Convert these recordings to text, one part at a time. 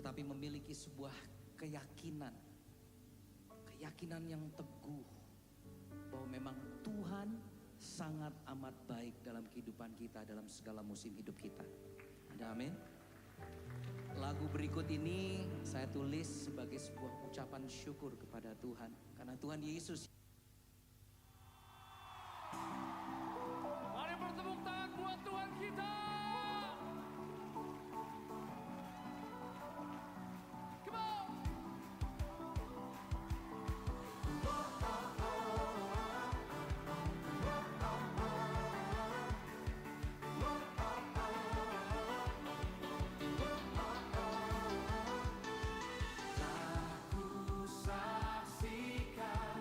tetapi memiliki sebuah keyakinan yang teguh bahwa memang Tuhan sangat amat baik dalam kehidupan kita, dalam segala musim hidup kita. Ada amin? Lagu berikut ini saya tulis sebagai sebuah ucapan syukur kepada Tuhan, karena Tuhan Yesus. Mari bertepuk tangan buat Tuhan kita. Come on. Ku saksikan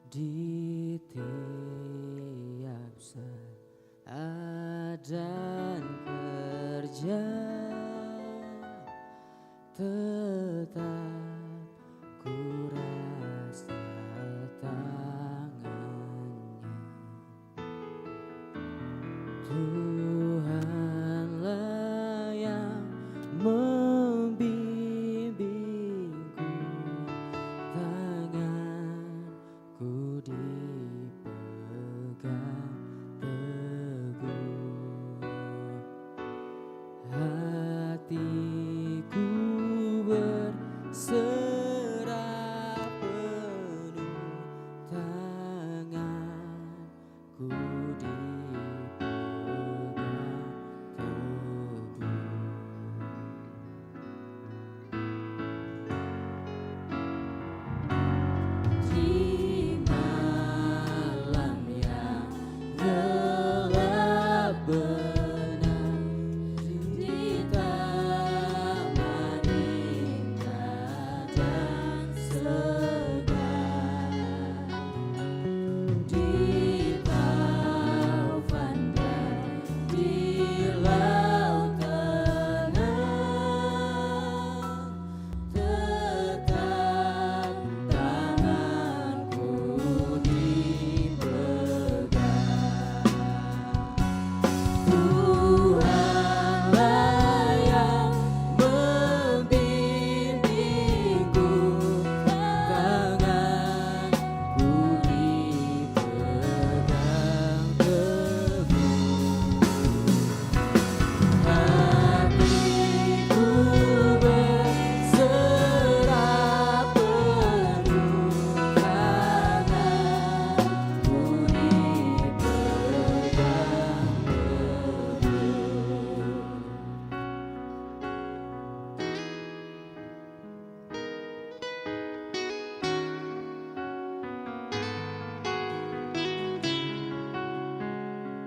Di tiap saat dan kerja tetap ku rasa tangannya. Tuhanlah yang membimbingku, tanganku dipegang teguh, hatiku berserah penuh, tanganku dipegang teguh. Di malam yang gelap benar, di taman indah dan segar, di taufan dan di laut tenang, tetap tanganku dipegang. Tuhanlah yang membimbingku, tanganku dipegang teguh, hatiku berserah penuh, tanganku dipegang teguh. Tuhanlah yang membimbingku,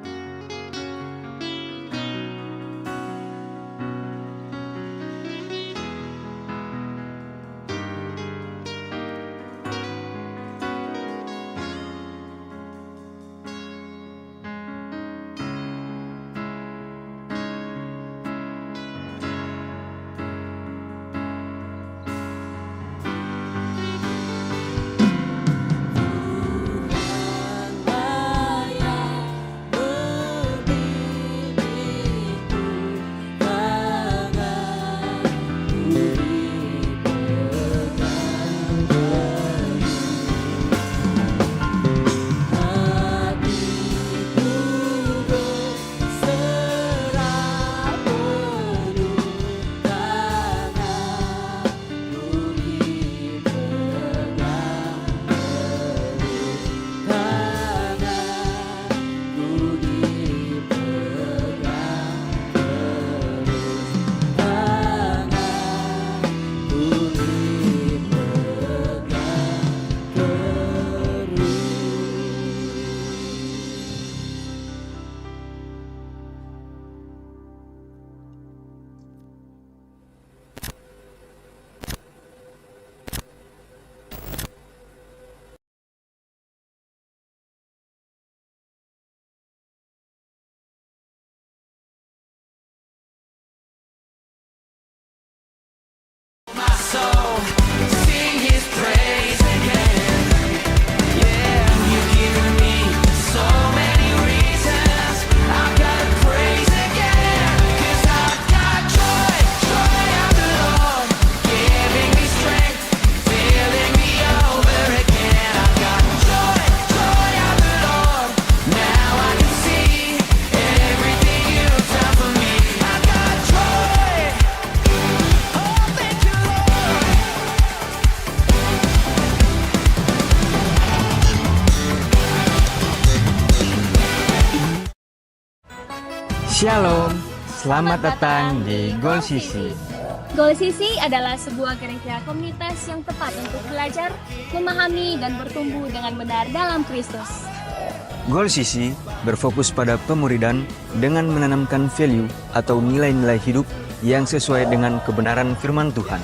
tanganku dipegang teguh, hatiku berserah penuh, tanganku dipegang teguh, tanganku dipegang terus, tanganku Shalom, selamat datang di Gol Sisi. Gol Sisi adalah sebuah gereja komunitas yang tepat untuk belajar, memahami, dan bertumbuh dengan benar dalam Kristus. Gol Sisi berfokus pada pemuridan dengan menanamkan value atau nilai-nilai hidup yang sesuai dengan kebenaran firman Tuhan.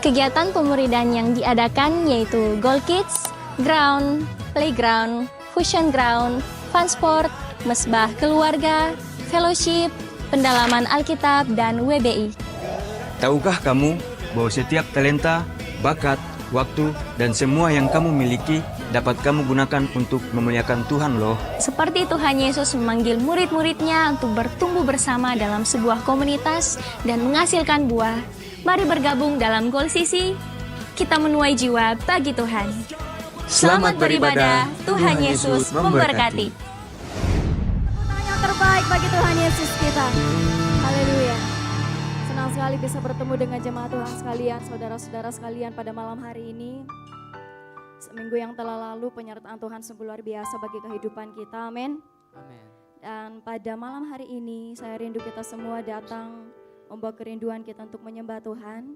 Kegiatan pemuridan yang diadakan yaitu Gol Kids, ground, playground, fusion ground, fun sport, mesbah keluarga, fellowship, pendalaman Alkitab, dan WBI. Tahukah kamu bahwa setiap talenta, bakat, waktu, dan semua yang kamu miliki dapat kamu gunakan untuk memuliakan Tuhan loh. Seperti Tuhan Yesus memanggil murid-muridnya untuk bertumbuh bersama dalam sebuah komunitas dan menghasilkan buah. Mari bergabung dalam Goal Sisi, kita menuai jiwa bagi Tuhan. Selamat beribadah, Tuhan Yesus memberkati. Yang terbaik bagi Tuhan Yesus kita. Haleluya. Senang sekali bisa bertemu dengan jemaat Tuhan sekalian, saudara-saudara sekalian pada malam hari ini. Seminggu yang telah lalu penyertaan Tuhan sungguh luar biasa bagi kehidupan kita, amin. Dan pada malam hari ini saya rindu kita semua datang membawa kerinduan kita untuk menyembah Tuhan,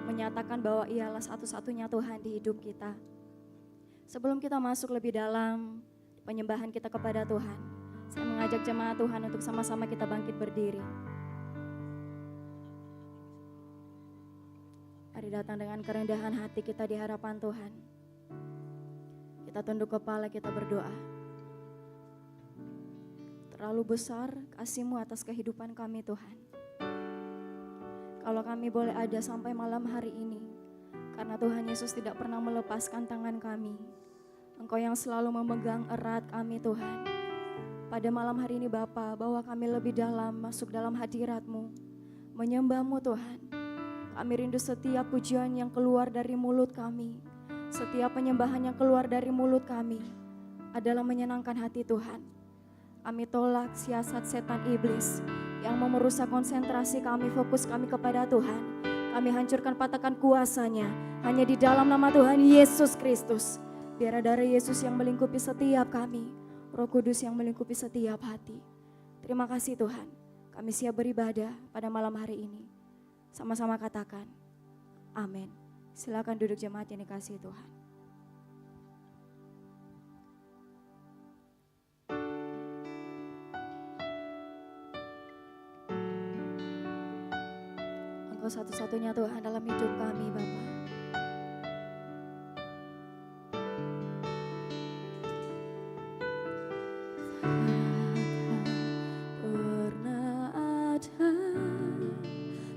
menyatakan bahwa Ialah satu-satunya Tuhan di hidup kita. Sebelum kita masuk lebih dalam penyembahan kita kepada Tuhan, saya mengajak jemaat Tuhan untuk sama-sama kita bangkit berdiri. Mari datang dengan kerendahan hati kita di hadapan Tuhan. Kita tunduk kepala, kita berdoa. Terlalu besar kasih-Mu atas kehidupan kami Tuhan. Kalau kami boleh ada sampai malam hari ini, karena Tuhan Yesus tidak pernah melepaskan tangan kami. Engkau yang selalu memegang erat kami Tuhan. Pada malam hari ini Bapa, bawa kami lebih dalam, masuk dalam hadirat-Mu, menyembah-Mu Tuhan. Kami rindu setiap pujian yang keluar dari mulut kami, setiap penyembahan yang keluar dari mulut kami adalah menyenangkan hati Tuhan. Kami tolak siasat setan iblis yang mau merusak konsentrasi kami, fokus kami kepada Tuhan. Kami hancurkan, patahkan kuasanya hanya di dalam nama Tuhan Yesus Kristus. Biar darah Yesus yang melingkupi setiap kami, Roh Kudus yang melingkupi setiap hati. Terima kasih Tuhan, kami siap beribadah pada malam hari ini. Sama-sama katakan, amin. Silakan duduk jemaat yang dikasihi Tuhan. Engkau satu-satunya Tuhan dalam hidup kami Bapa.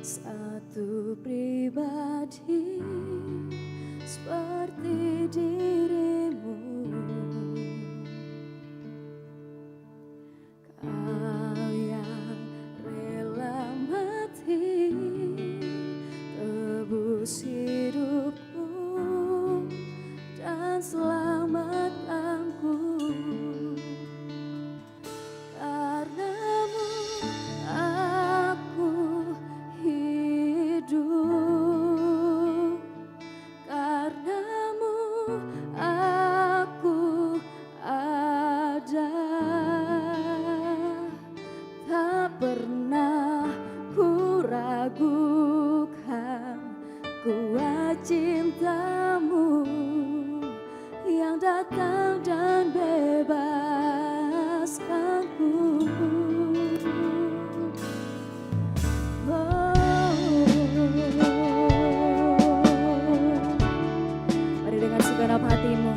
Satu pribadi seperti dirimu, Kau yang rela mati tebus hidupku dan selamatkanku. Karenamu aku hidup, karenamu aku ada. Tak pernah ku ragukan kuat cintamu yang datang dan bebaskanku. Mari dengan segenap hatimu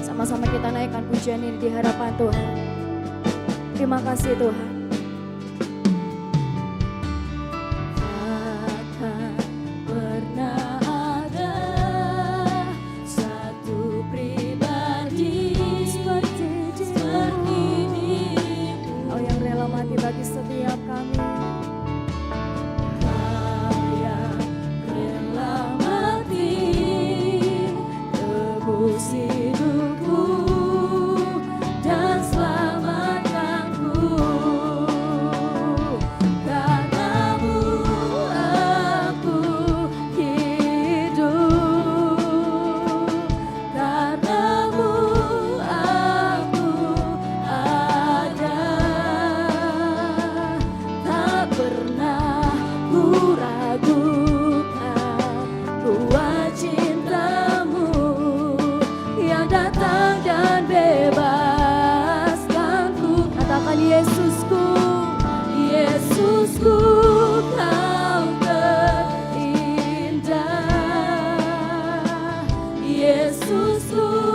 sama-sama kita naikkan pujian ini di hadapan Tuhan. Terima kasih Tuhan. Takkan pernah ada satu pribadi seperti dirimu, Kau yang rela mati bagi setiap kami. Kau yang rela mati tebus hidupku dan selamatkanku. Karenamu aku hidup, karenamu aku ada. Tak pernah ku ragukan kuat cintamu yang datang dan bebaskanku. Katakan Yesusku, Yesusku, Kau terindah. Yesusku,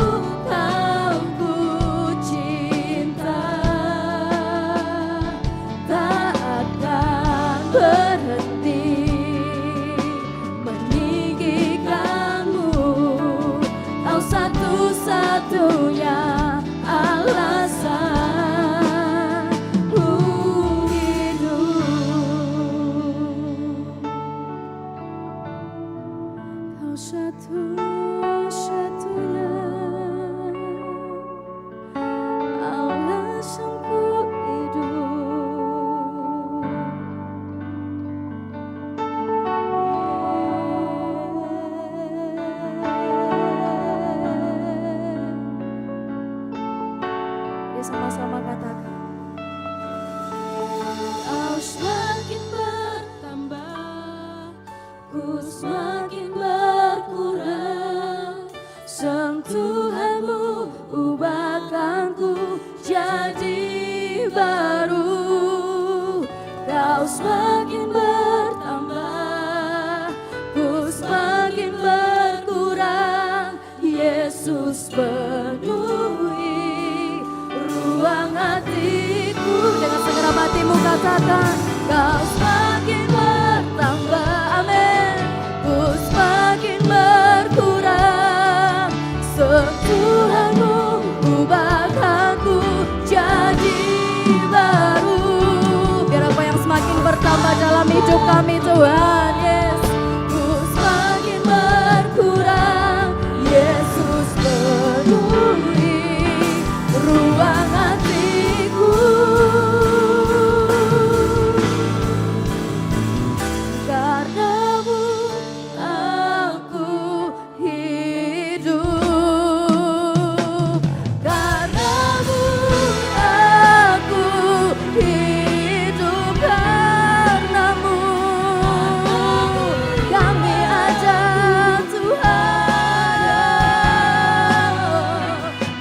satu-satunya alasan ku hidup. Kau satu-satunya alasanku hidup. Mari sama-sama katakan. Kau semakin bertambah, ku semakin berkurang. Sentuhanmu ubahkan ku jadi baru. Kau semakin bertambah, ku semakin berkurang. Yesus penuhi ruang hatiku. Dengan segenap hatimu katakan, kau semakin bertambah, amin. Ku semakin berkurang. Sentuhanmu ubahkan ku jadi baru. Biar apa yang semakin bertambah dalam hidup kami Tuhan. Yes. Ku semakin berkurang. Yesus penuhi ruang hatiku. Karena-Mu aku hidup. Karena-Mu aku hidup. Karena-Mu kami ada Tuhan.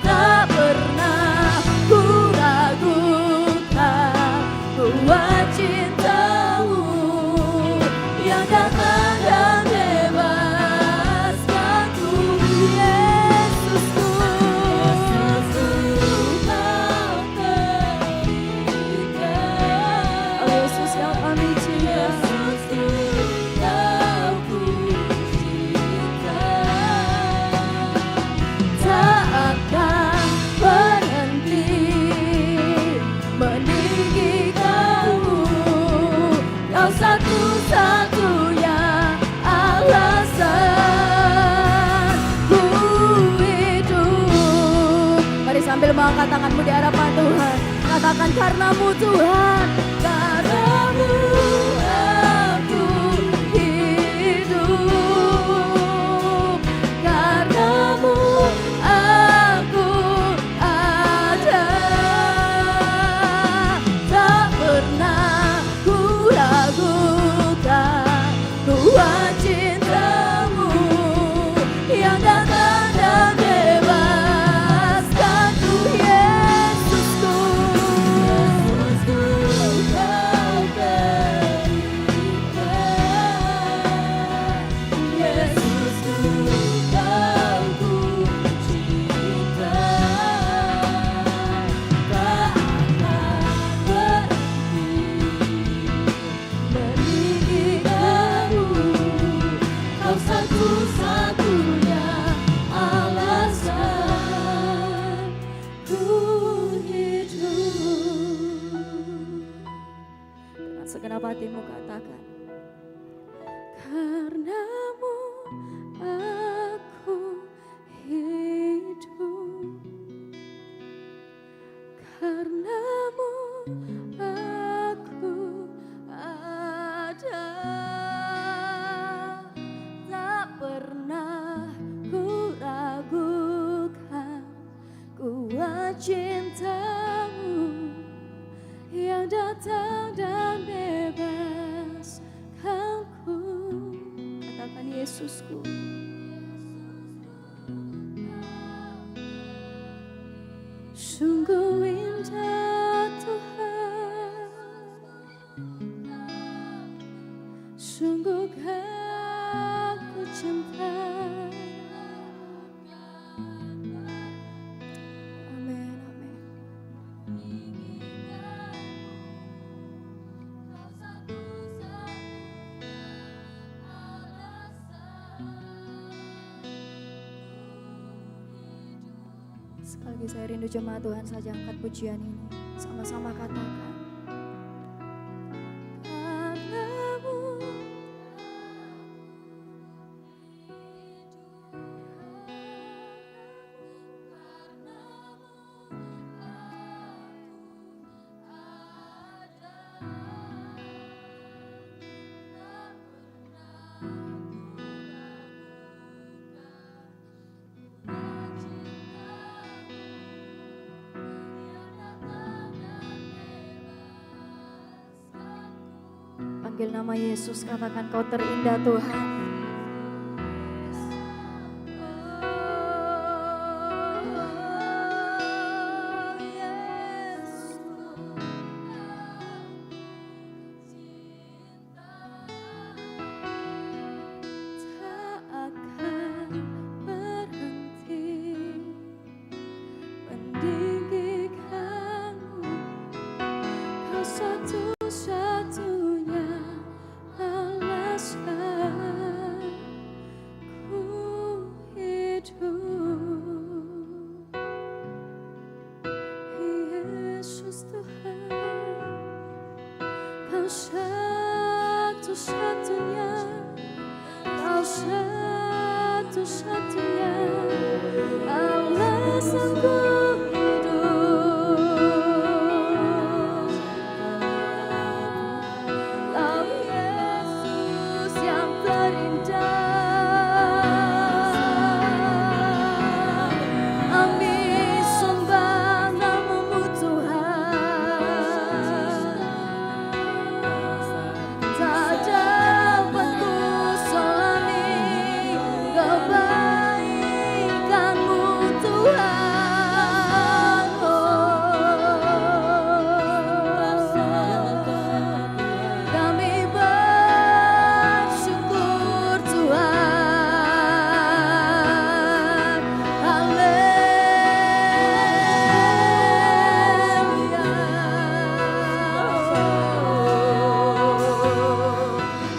Tak pernah ku ragukan kuat cinta-Mu yang datang dan bebaskanku. Yesusku, Kau terikat. Oh Yesus yang kami cinta, Kau ku cinta. Tak akan berhenti meninggikanmu. Kau satu-satunya alasan ku hidup. Mari sambil mengangkat tanganmu di hadapan Tuhan, katakan, karena-Mu Tuhan, karena-Mu aku hidup. Karena-Mu aku ada. Tak pernah ku ragukan kuat cinta-Mu yang datang dan bebaskanku. Yesusku, Kau terikat. Yesusku, Kau ku cinta. Tak akan berhenti meninggikanmu. Kau satu-satunya alasan ku hidup. Dengan segenap hatimu katakan, karena-Mu aku hidup. Karena-Mu aku ada. Tak pernah ku ragukan kuat cinta-Mu yang datang dan bebaskanku. Katakan, Yesusku, sungguh indah Tuhan, sungguh aku cinta. Amin, amin. Sekali lagi saya rindu jemaat Tuhan saja angkat pujian ini. Sama-sama katakan. Karena-Mu panggil nama Yesus, katakan kau terindah Tuhan. Tak akan berhenti meninggikanmu, kau satu-satunya alasan ku hidup. Yesus Tuhan, kau satu-satunya, kau satu-satunya alasan ku hidup. Kau Yesus yang terindah, kami sembah nama-Mu Tuhan. Tak dapat ku selami kebaikan-Mu Tuhan. Kami bersyukur Tuhan. Haleluya.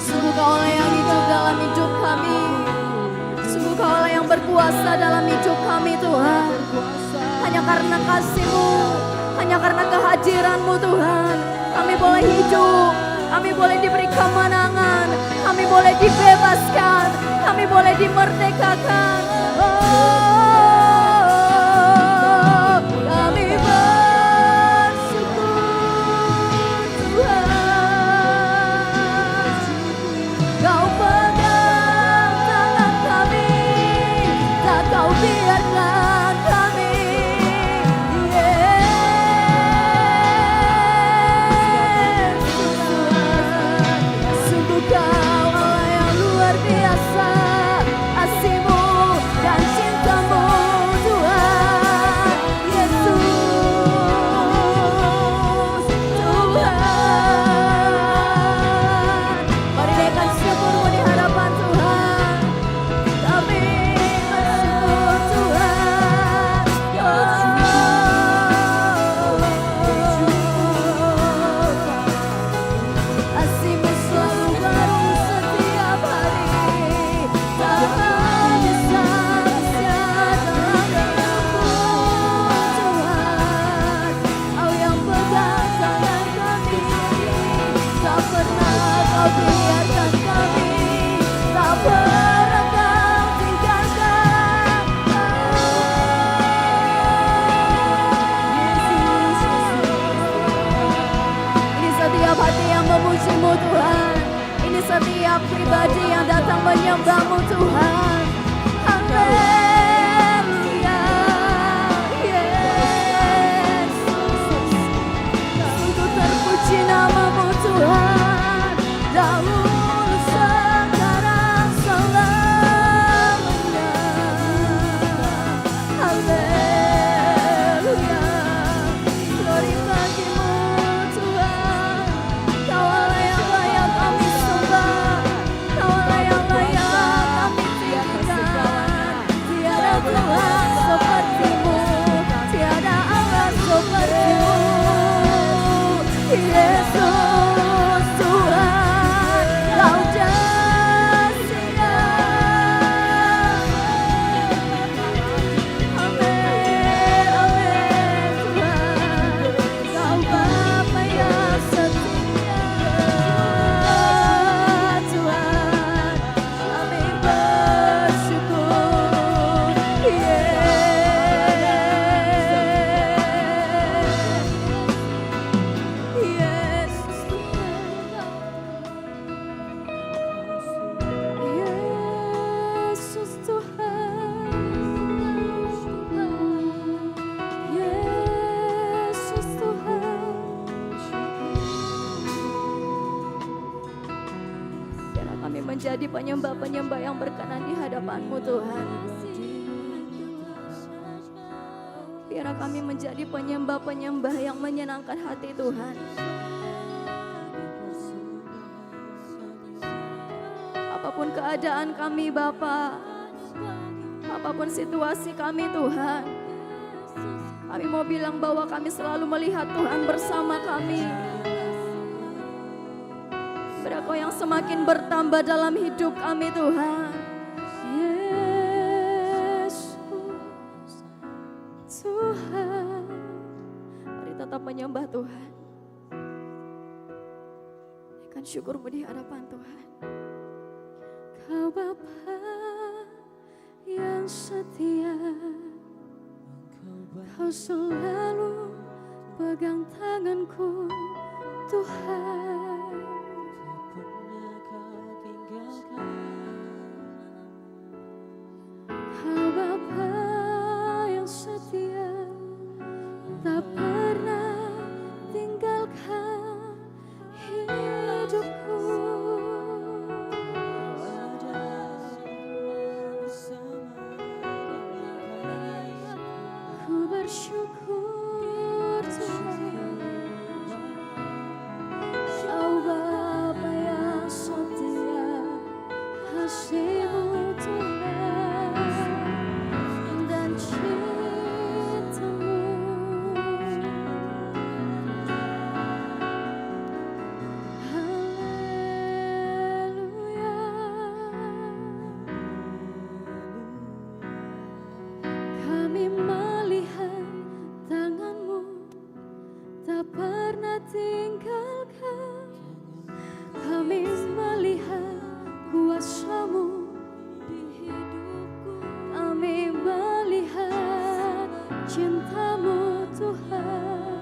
Sungguh Kaulah yang hidup dalam hidup kami. Sungguh Kaulah yang berkuasa dalam hidup kami Tuhan. Hanya karena kasih-Mu, hanya karena kehadiran-Mu Tuhan, kami boleh hidup, kami boleh diberi kemenangan, kami boleh dibebaskan, kami boleh dimerdekakan. Oh, kami bersyukur Tuhan. Kau pegang tangan kami, tak Kau biarkan kami. Yesus Tuhan, sungguh Kau Allah yang luar biasa, kasih-Mu dan cinta-Mu Tuhan. Yesus Tuhan, mari naikkan syukur-Mu di hadapan Tuhan. Kami bersyukur Tuhan. Kasih-Mu selalu baru setiap hari, tak bisa dalam hidupku Tuhan. Kau yang pegang tangan kami, tak pernah Kau biarkan kami, tak pernah Kau tinggalkan. Ini setiap hati yang memuji-Mu Tuhan, ini setiap pribadi yang datang menyembah-Mu Tuhan. Haleluya. Yesus, sungguh terpuji nama-Mu Tuhan, dahulu sekarang selamanya. Haleluya. Glory bagi-Mu Tuhan. Kau Allah yang layak kami sembah, Kau Allah yang layak menjadi penyembah-penyembah yang berkenan di hadapan-Mu Tuhan. Biar kami menjadi penyembah-penyembah yang menyenangkan hati Tuhan. Apapun keadaan kami Bapa, apapun situasi kami Tuhan, kami mau bilang bahwa kami selalu melihat Tuhan bersama kami. Biar Kau yang semakin bertambah dalam hidup kami Tuhan. Yesus Tuhan, mari tetap menyembah Tuhan. Naikkan syukur-Mu di hadapan Tuhan. Kau Bapa yang setia, Kau selalu pegang tanganku Tuhan. Kau Bapa yang setia, tak pernah tinggalkan hidupku. Ku bersyukur Tuhan, Kau Bapa yang setia, kasih-Mu Tuhan dan cinta-Mu. Haleluya. Kami melihat tangan-Mu, tak pernah tinggalkan. Kami melihat kuasa-Mu di hidupku. Kami melihat cinta-Mu Tuhan.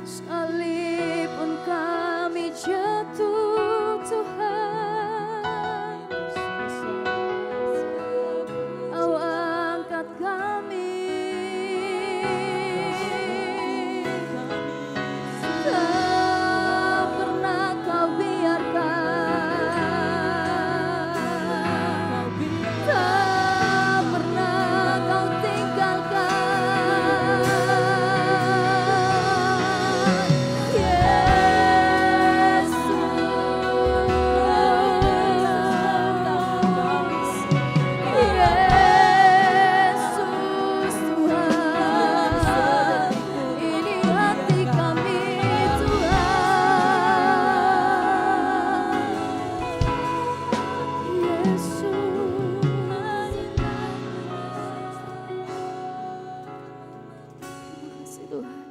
Sekalipun kami jatuh Tuhan, Kau angkat kami. Tak pernah Kau biarkan, tak pernah Kau tinggalkan. Yesus Tuhan, ini hati kami Tuhan. Yesus, terima kasih Tuhan.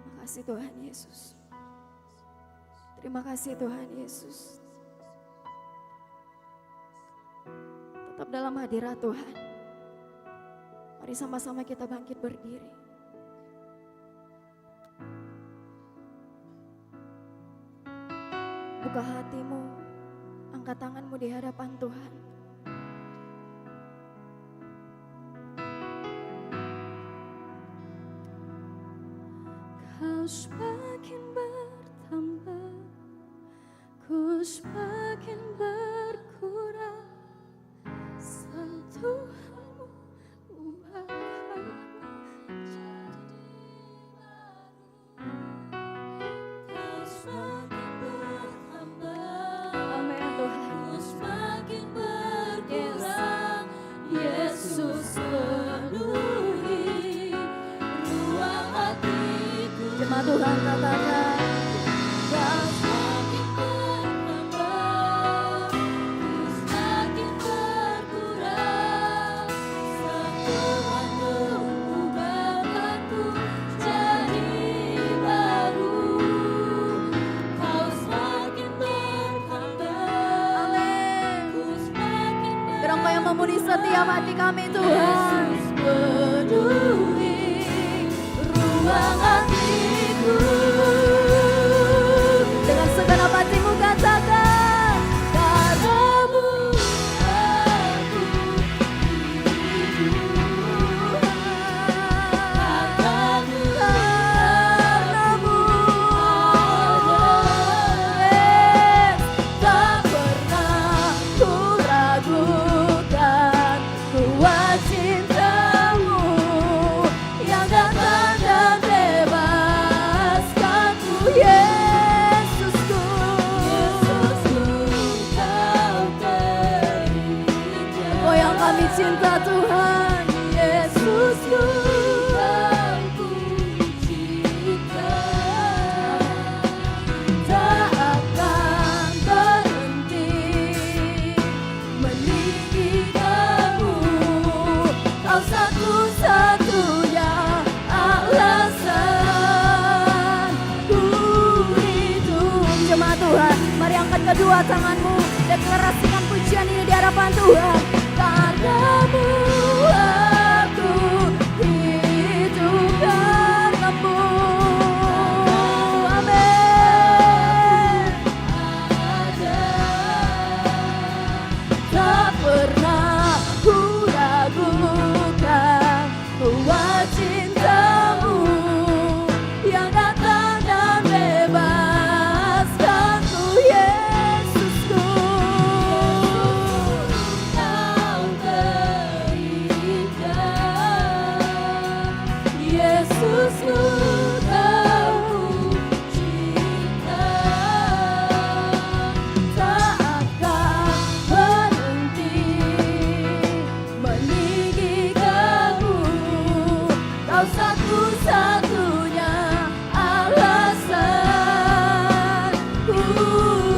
Terima kasih Tuhan Yesus. Terima kasih Tuhan Yesus. Tetap dalam hadirat Tuhan. Mari sama-sama kita bangkit berdiri. Buka hatimu, angkat tanganmu di hadapan Tuhan. Kau semakin bertambah, ku semakin berkurang. Sentuhanmu ubahkan jadi baru. Kau semakin bertambah, amin Tuhan. Ku semakin berkurang. Yesus penuhi ruang hatiku. Jemaat Tuhan katakan, kau semakin bertambah, ku semakin berkurang. Sentuhanmu ubahkanku jadi baru. Kau semakin bertambah, amin. Ku semakin berkurang. Biar Engkau yang memenuhi setiap hati kami Tuhan. Yesus penuhi ruang hatiku. Dengan segenap hatimu katakan, katamu aku hidup. Katamu cinta Tuhan Yesusku. Tak akan berhenti meninggikanmu. Kau satu-satunya alasan ku hidup. Jemaat Tuhan, mari angkat kedua tanganmu, deklarasikan pujian ini di hadapan Tuhan. Karena-Mu aku hidup karenamu. Amin. Tak pernah ku ragukan kuat cinta-Mu yang datang dan bebaskanku, Yesusku. Kau terindah, Yesusku, Kau cinta. Tak akan berhenti meninggikanmu. Kau satu-satunya alasan ku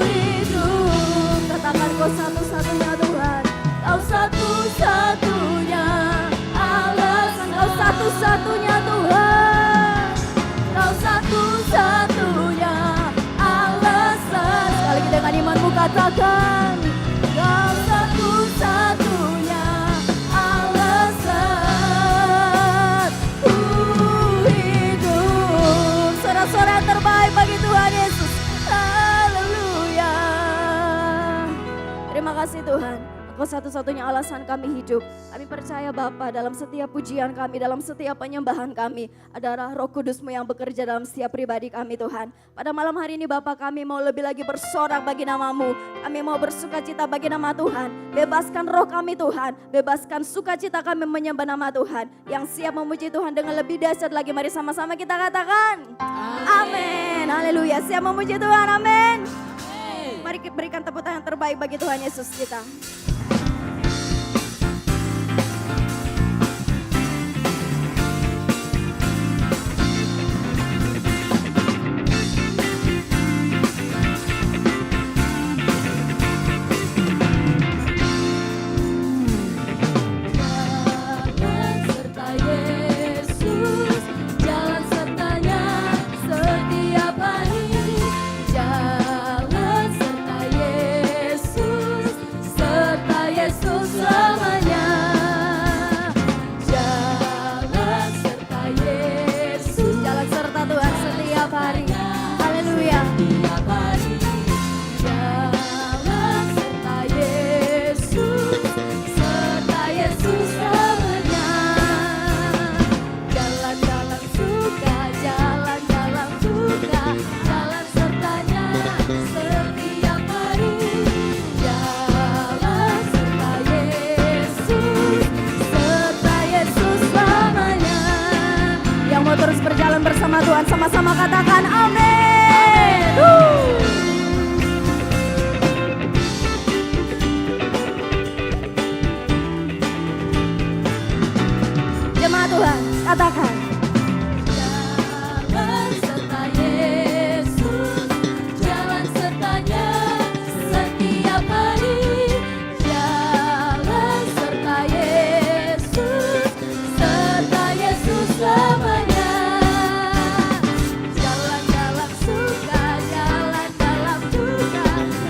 hidup. Katakan Kau satu-satunya Tuhan. Kau satu-satunya alasan. Kau satu-satunya Tuhan. Kau satu-satunya alasan. Sekali lagi dengan imanmu katakan. Kau satu-satunya alasan ku hidup. Sorak-sorak terbaik bagi Tuhan Yesus. Haleluya. Terima kasih Tuhan. Engkau satu-satunya alasan kami hidup. Kami percaya Bapa, dalam setiap pujian kami, dalam setiap penyembahan kami, adalah Roh Kudus-Mu yang bekerja dalam setiap pribadi kami Tuhan. Pada malam hari ini Bapa, kami mau lebih lagi bersorak bagi nama-Mu. Kami mau bersukacita bagi nama Tuhan. Bebaskan roh kami Tuhan. Bebaskan sukacita kami menyembah nama Tuhan. Yang siap memuji Tuhan dengan lebih dahsyat lagi. Mari sama-sama kita katakan. Amin. Haleluya. Siap memuji Tuhan. Amin. Mari kita berikan tepuk tangan yang terbaik bagi Tuhan Yesus kita. Jalan serta Yesus, jalan sertanya setiap hari. Jalan serta Yesus, serta Yesus selamanya. Jalan serta Yesus, jalan serta Tuhan setiap hari. Haleluya. Jalan serta Yesus, serta Yesus selamanya. Jalan-jalan suka, jalan-jalan suka, jalan sertanya setiap hari. Jalan serta Yesus, serta Yesus selamanya. Yang mau terus berjalan bersama Tuhan, sama-sama katakan amin. Jemaat Tuhan, katakan. Jalan serta Yesus, jalan sertanya setiap hari. Jalan serta Yesus, serta Yesus selamanya. Jalan-jalan suka, jalan-jalan suka,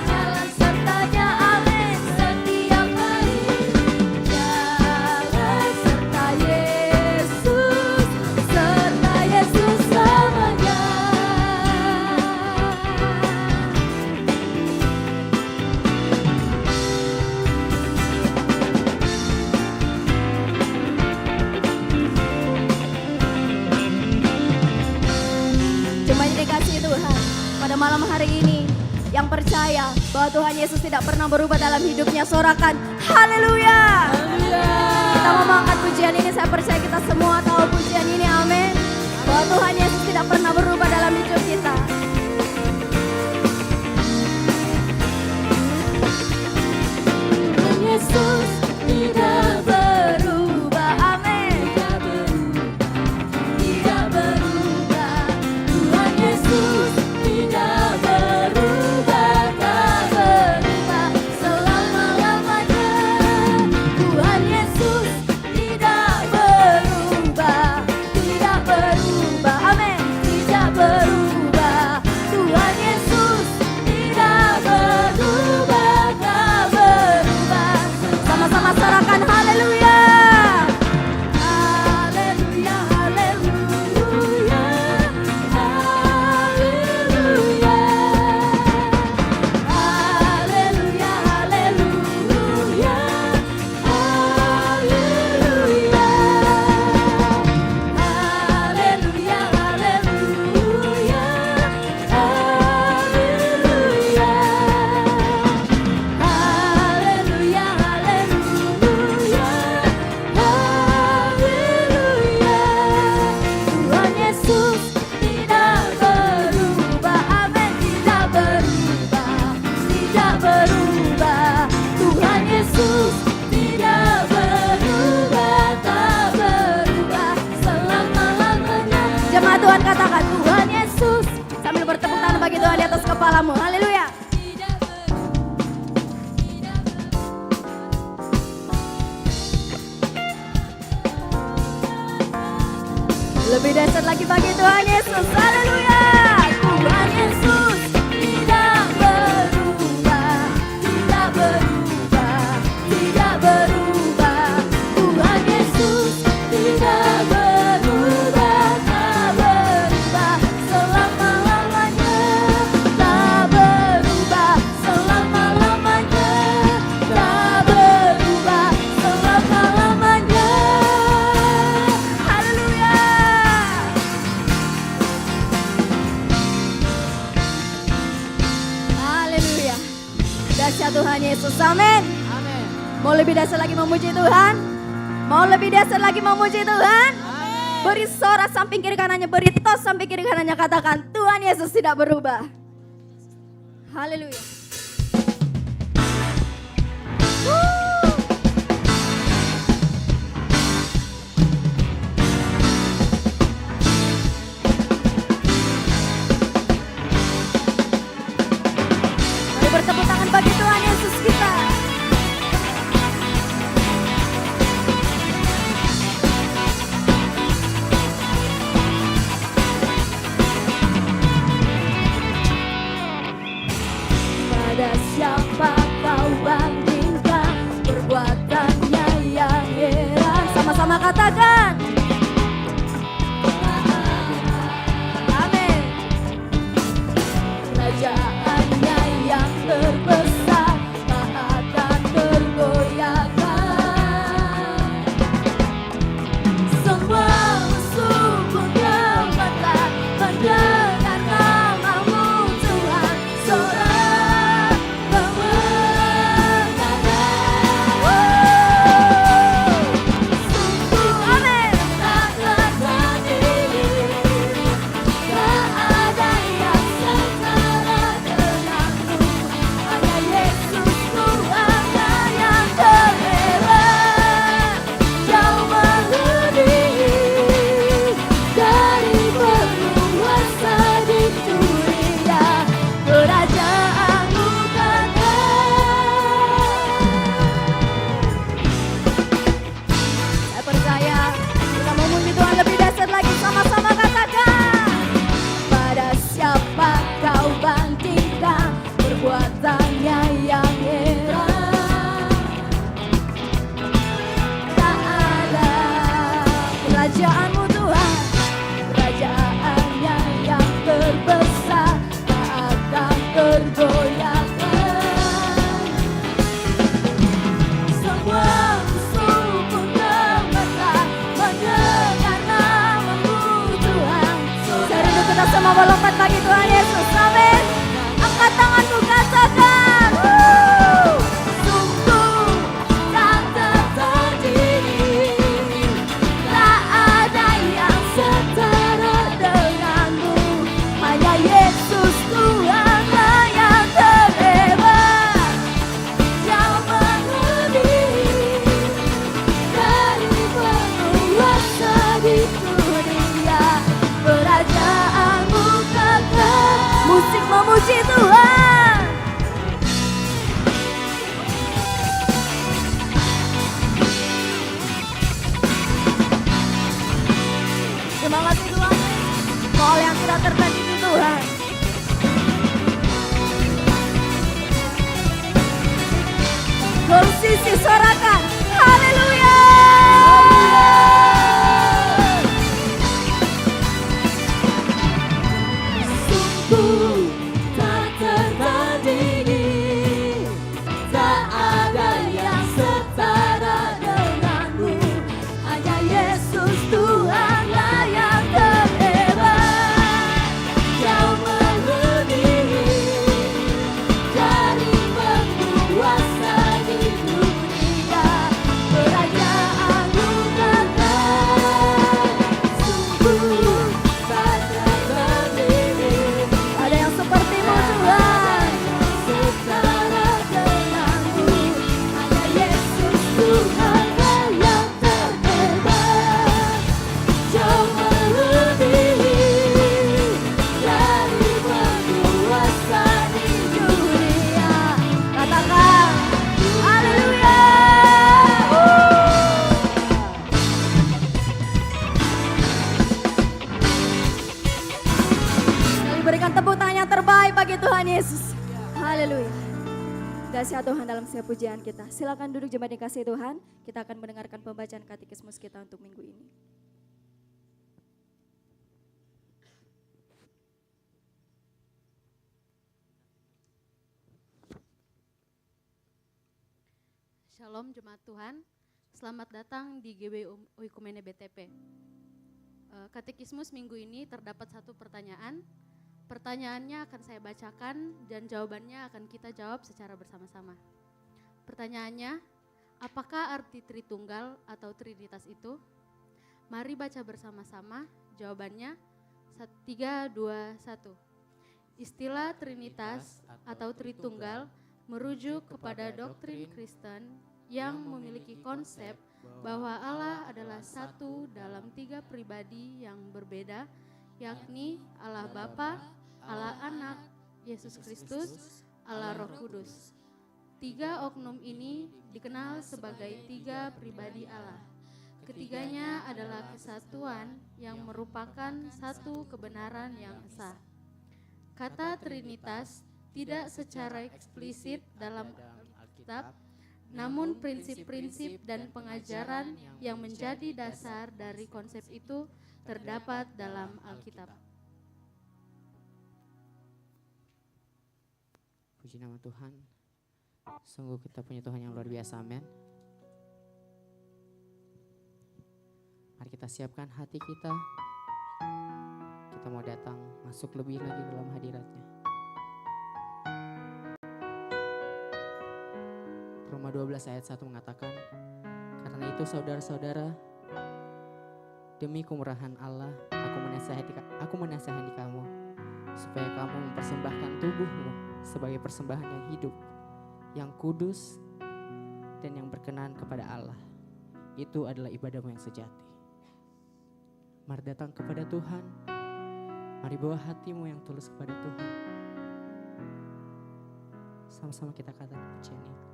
jalan sertanya amin setiap hari. Jalan serta Yesus, serta Yesus selamanya. Cuma dikasih Tuhan pada malam hari ini yang percaya bahwa Tuhan Yesus tidak pernah berubah dalam hidupnya, sorakan haleluya. Kita mau mengangkat pujian ini, saya percaya kita semua tahu pujian ini, amin. Bahwa Tuhan Yesus tidak pernah berubah dalam hidup kita. Tuhan Yesus tidak kepalamu. Haleluya. Lebih dahsyat lagi bagi Tuhan Yesus. Haleluya. Tuhan Yesus tidak berubah, tidak berubah, tidak berubah. Tuhan Yesus tidak berubah, tak berubah selama-lamanya, tak berubah selama-lamanya, tak berubah selama-lamanya. Haleluya. Haleluya. Dahsyat Tuhan Yesus. Amin. Mau lebih dahsyat lagi memuji Tuhan? Mau lebih dahsyat lagi memuji Tuhan? Beri sorak samping kiri kanannya, beri tos samping kiri kanannya, katakan Tuhan Yesus tidak berubah. Haleluya. Mari bertepuk tangan bagi Tuhan Yesus kita. Pada siapa kau bandingkan perbuatannya yang heran? Sama-sama katakan. Amin. Kerajaannya yang terbesar tak akan tergoyahkan. Semua musuh pun gemetar mendengar namamu Tuhan. Sorak kemenangan. Sungguh amin. Tak tertandingi, tak ada yang setara denganmu. Hanya Yesus Tuhannya yang terhebat, jauh melebihi dari penguasa di dunia. Kerajaanmu saya percaya kita memuji Tuhan lebih dahsyat lagi, sama-sama katakan. Pada siapa kau bandingkan perbuatannya yang heran? Tak ada. Kerajaanmu Tuhan, kerajaannya yang terbesar tak akan tergoyahkan. Semua musuh pun gemetar mendengar namamu Tuhan. Saya rindu kita semua melompat bagi Tuhan Yesus. Amin. Angkat tanganmu, katakan. Sungguh tak tertandingi, tak ada yang setara denganmu. Hanya Yesus Tuhanlah yang terhebat, jauh melebihi dari penguasa di dunia. Kerajaanmu kekal. Musik memuji Tuhan. Terima kasih Tuhan. Soal yang tidak tertandingi Tuhan. Bersisi sorakan. Haleluya. Sungguh tak tertandingi, tak ada yang setara denganmu. Hanya Yesus Tuhanlah yang terhebat, jauh melebihi dari penguasa di dunia. dikasihi Tuhan dalam setiap pujian kita. Silakan duduk jemaat dikasihi Tuhan. Kita akan mendengarkan pembacaan katekismus kita untuk minggu ini. Shalom jemaat Tuhan, selamat datang di GW Oikumene BTP. Katekismus minggu ini terdapat satu pertanyaan. Pertanyaannya akan saya bacakan dan jawabannya akan kita jawab secara bersama-sama. Pertanyaannya, apakah arti Tritunggal atau Trinitas itu? Mari baca bersama-sama, jawabannya 3, 2, 1. Istilah Trinitas atau Tritunggal merujuk kepada doktrin Kristen yang memiliki konsep bahwa Allah adalah satu dalam 3 pribadi yang berbeda, yakni Allah Bapa, Allah Anak, Yesus Kristus, Allah Roh Kudus. 3 oknum ini dikenal sebagai 3 pribadi Allah. Ketiganya adalah kesatuan yang merupakan satu kebenaran yang esa. Kata Trinitas tidak secara eksplisit dalam Alkitab, namun prinsip-prinsip dan pengajaran yang menjadi dasar dari konsep itu terdapat dalam Alkitab. Puji nama Tuhan. Sungguh kita punya Tuhan yang luar biasa, amin. Mari kita siapkan hati kita. Kita mau datang masuk lebih lagi dalam hadirat-Nya. Roma 12 ayat 1 mengatakan, karena itu saudara-saudara, demi kemurahan Allah, aku menasihati kamu, supaya kamu mempersembahkan tubuhmu sebagai persembahan yang hidup, yang kudus, dan yang berkenan kepada Allah. Itu adalah ibadahmu yang sejati. Mari datang kepada Tuhan, mari bawa hatimu yang tulus kepada Tuhan. Sama-sama kita katakan pujian ini.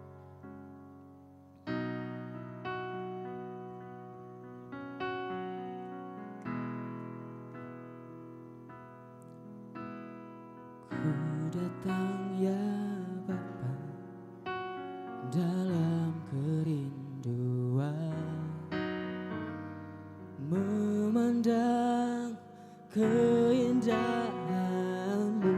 Datang ya Bapa dalam kerinduan, memandang keindahan-Mu.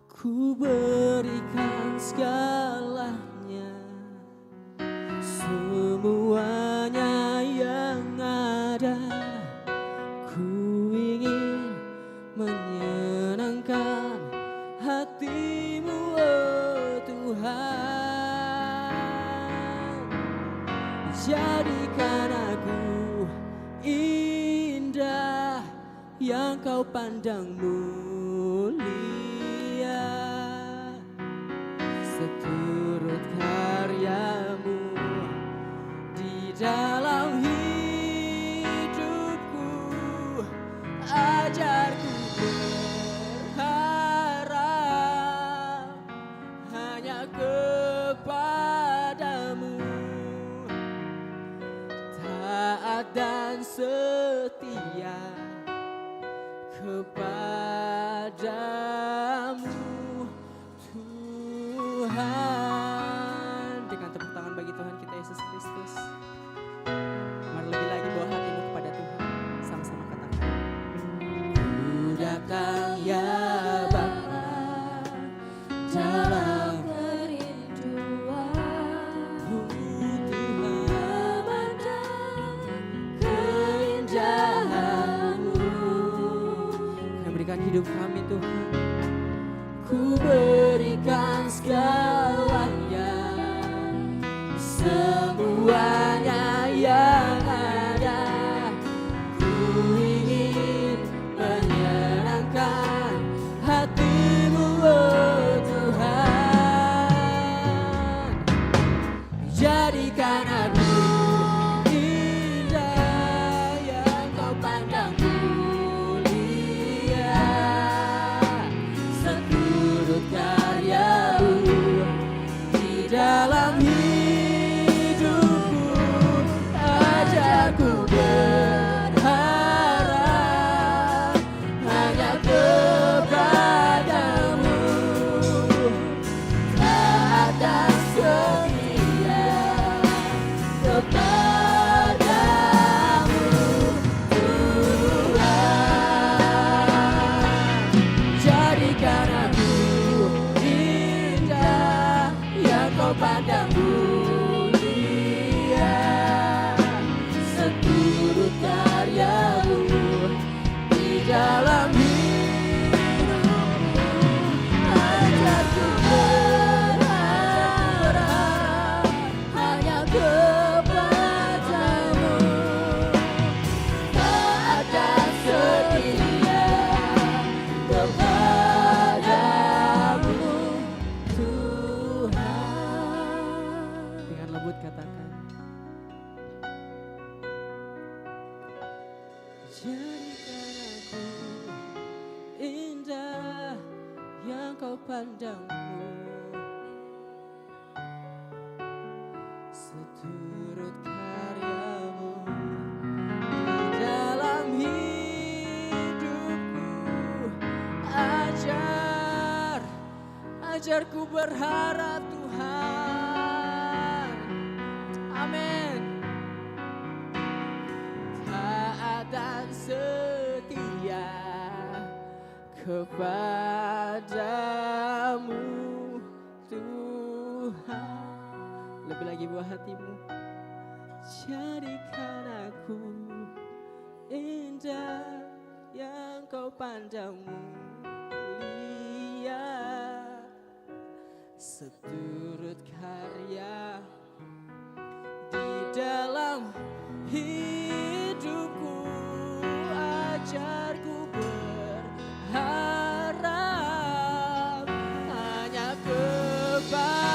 Ku berikan segalanya, semuanya yang ada. Ku ingin menyenangkan hati-Mu, oh Tuhan. Jadikan aku indah yang Kau pandang mulia, seturut karya-Mu di dalam ajarku berharap hanya kepadamu, taat dan setia kepadamu Tuhan. Dengan tepuk tangan bagi Tuhan kita Yesus Kristus. Mari lebih lagi bawa hatimu kepada Tuhan. Sama-sama katakan. Datang ya Bapa dalam kerinduan, memandang keindahan-Mu. Kau berikan hidup kami Tuhan. Ku berikan segalanya, semuanya yang ada. Ku ingin menyenangkan hati-Mu, oh Tuhan. Jadikan aku indah yang Kau pandang mulia, kau pandang mulia, seturut karyamu di dalam hidupku. Ajarku berharap hanya kepadamu, taat dan setia kepadamu Tuhan. Dengan lembut katakan, jadikan aku indah yang kau pandangmu, seturut karyamu di dalam hidupku. Ajarku berharap Tuhan. Amin. Taat dan setia kepadamu Tuhan. Lebih lagi buah hatimu. Jadikan aku indah yang kau pandang mulia, seturut karya di dalam hidupku. Ajarku berharap hanya kepadamu,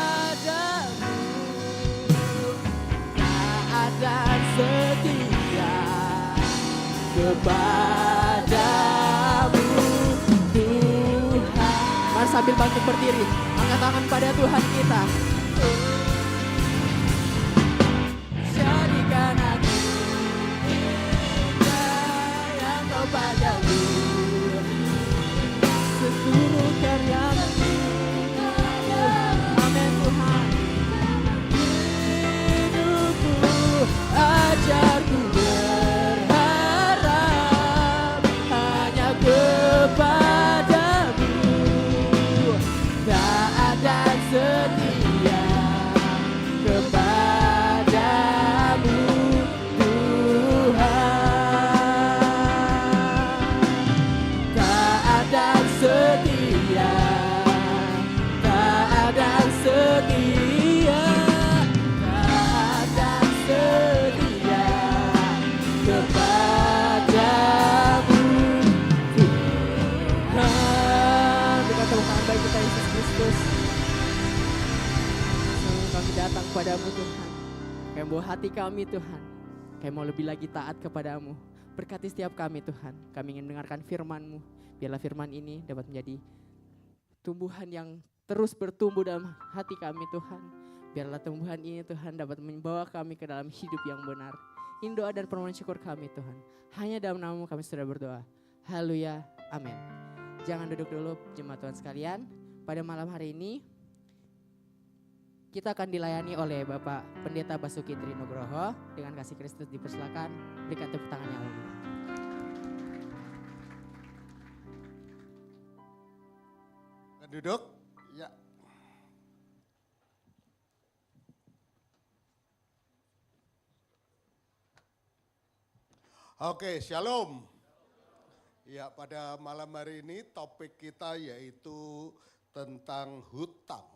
taat dan setia kepadamu Tuhan. Mari sambil bangkit berdiri, angkat tangan pada Tuhan kita. Jadikan aku indah yang kau padamu, seturut karyamu. Amin Tuhan. Hidupku, ajarku berharap hanya kepadamu, taat dan setia kepadamu Tuhan. Taat dan setia, taat dan setia, taat dan setia kepadamu Tuhan. Dengan tepuk tangan bagi kita Yesus Kristus. Kami datang kepadamu Tuhan, kami bawa hati kami Tuhan, kami mau lebih lagi taat kepadamu. Berkati setiap kami Tuhan, kami ingin mendengarkan firman-Mu. Biarlah firman ini dapat menjadi tumbuhan yang terus bertumbuh dalam hati kami Tuhan. Biarlah tumbuhan ini Tuhan dapat membawa kami ke dalam hidup yang benar. Ini doa dan permohonan syukur kami Tuhan. Hanya dalam nama-Mu kami sudah berdoa. Haleluya, amin. Jangan duduk dulu jemaat Tuhan sekalian. Pada malam hari ini kita akan dilayani oleh Bapak Pendeta Basuki Trinugroho. Dengan kasih Kristus dipersilakan, berikan tepuk tangan yang mulia. Duduk, ya. Oke, shalom. Ya, pada malam hari ini topik kita yaitu tentang hutang.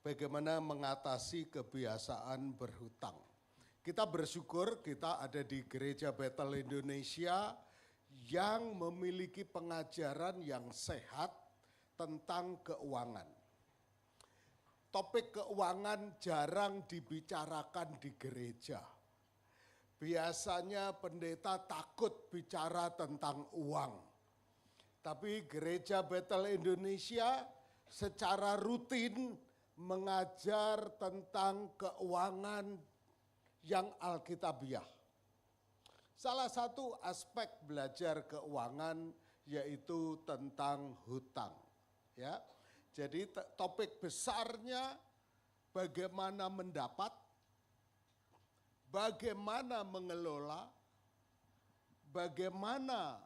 Bagaimana mengatasi kebiasaan berhutang. Kita bersyukur kita ada di Gereja Bethel Indonesia yang memiliki pengajaran yang sehat tentang keuangan. Topik keuangan jarang dibicarakan di gereja. Biasanya pendeta takut bicara tentang uang. Tapi Gereja Bethel Indonesia secara rutin mengajar tentang keuangan yang alkitabiah. Salah satu aspek belajar keuangan yaitu tentang hutang. Ya, jadi topik besarnya bagaimana mendapat, bagaimana mengelola, bagaimana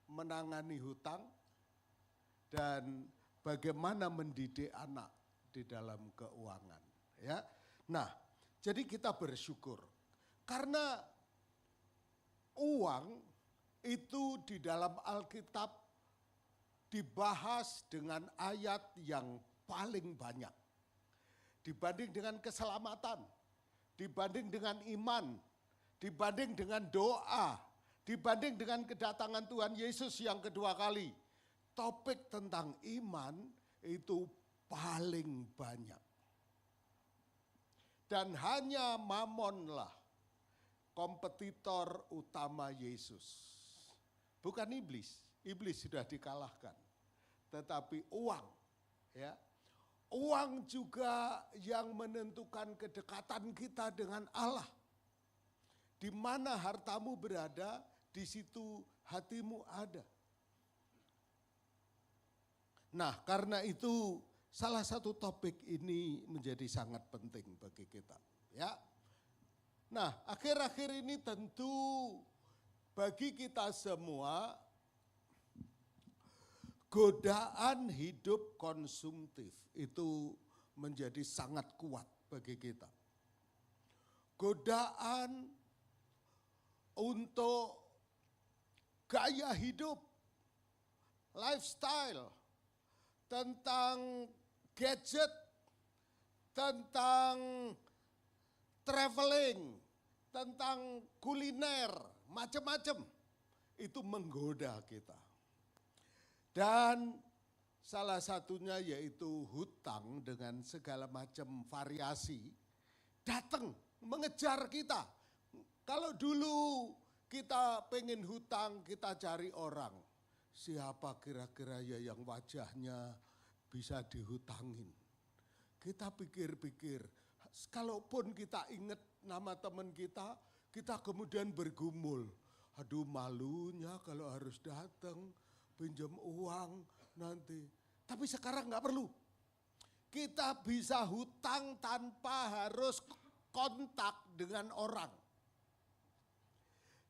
menangani hutang, dan bagaimana mendidik anak di dalam keuangan. Ya, nah, jadi kita bersyukur karena uang itu di dalam Alkitab dibahas dengan ayat yang paling banyak. Dibanding dengan keselamatan, dibanding dengan iman, dibanding dengan doa, dibanding dengan kedatangan Tuhan Yesus yang kedua kali. Topik tentang iman itu paling banyak. Dan hanya Mamonlah kompetitor utama Yesus. Bukan iblis, iblis sudah dikalahkan. Tetapi uang, ya. Uang juga yang menentukan kedekatan kita dengan Allah. Di mana hartamu berada, di situ hatimu ada. Nah, karena itu salah satu topik ini menjadi sangat penting bagi kita, ya. Nah, akhir-akhir ini tentu bagi kita semua godaan hidup konsumtif itu menjadi sangat kuat bagi kita. Godaan untuk gaya hidup, lifestyle, tentang gadget, tentang traveling, tentang kuliner, macam-macam. Itu menggoda kita. Dan salah satunya yaitu hutang dengan segala macam variasi datang mengejar kita. Kalau dulu kita pengen hutang, kita cari orang. Siapa kira-kira ya yang wajahnya bisa dihutangin. Kita pikir-pikir, kalaupun kita ingat nama teman kita kemudian bergumul. Aduh malunya kalau harus datang, pinjam uang nanti. Tapi sekarang gak perlu. Kita bisa hutang tanpa harus kontak dengan orang.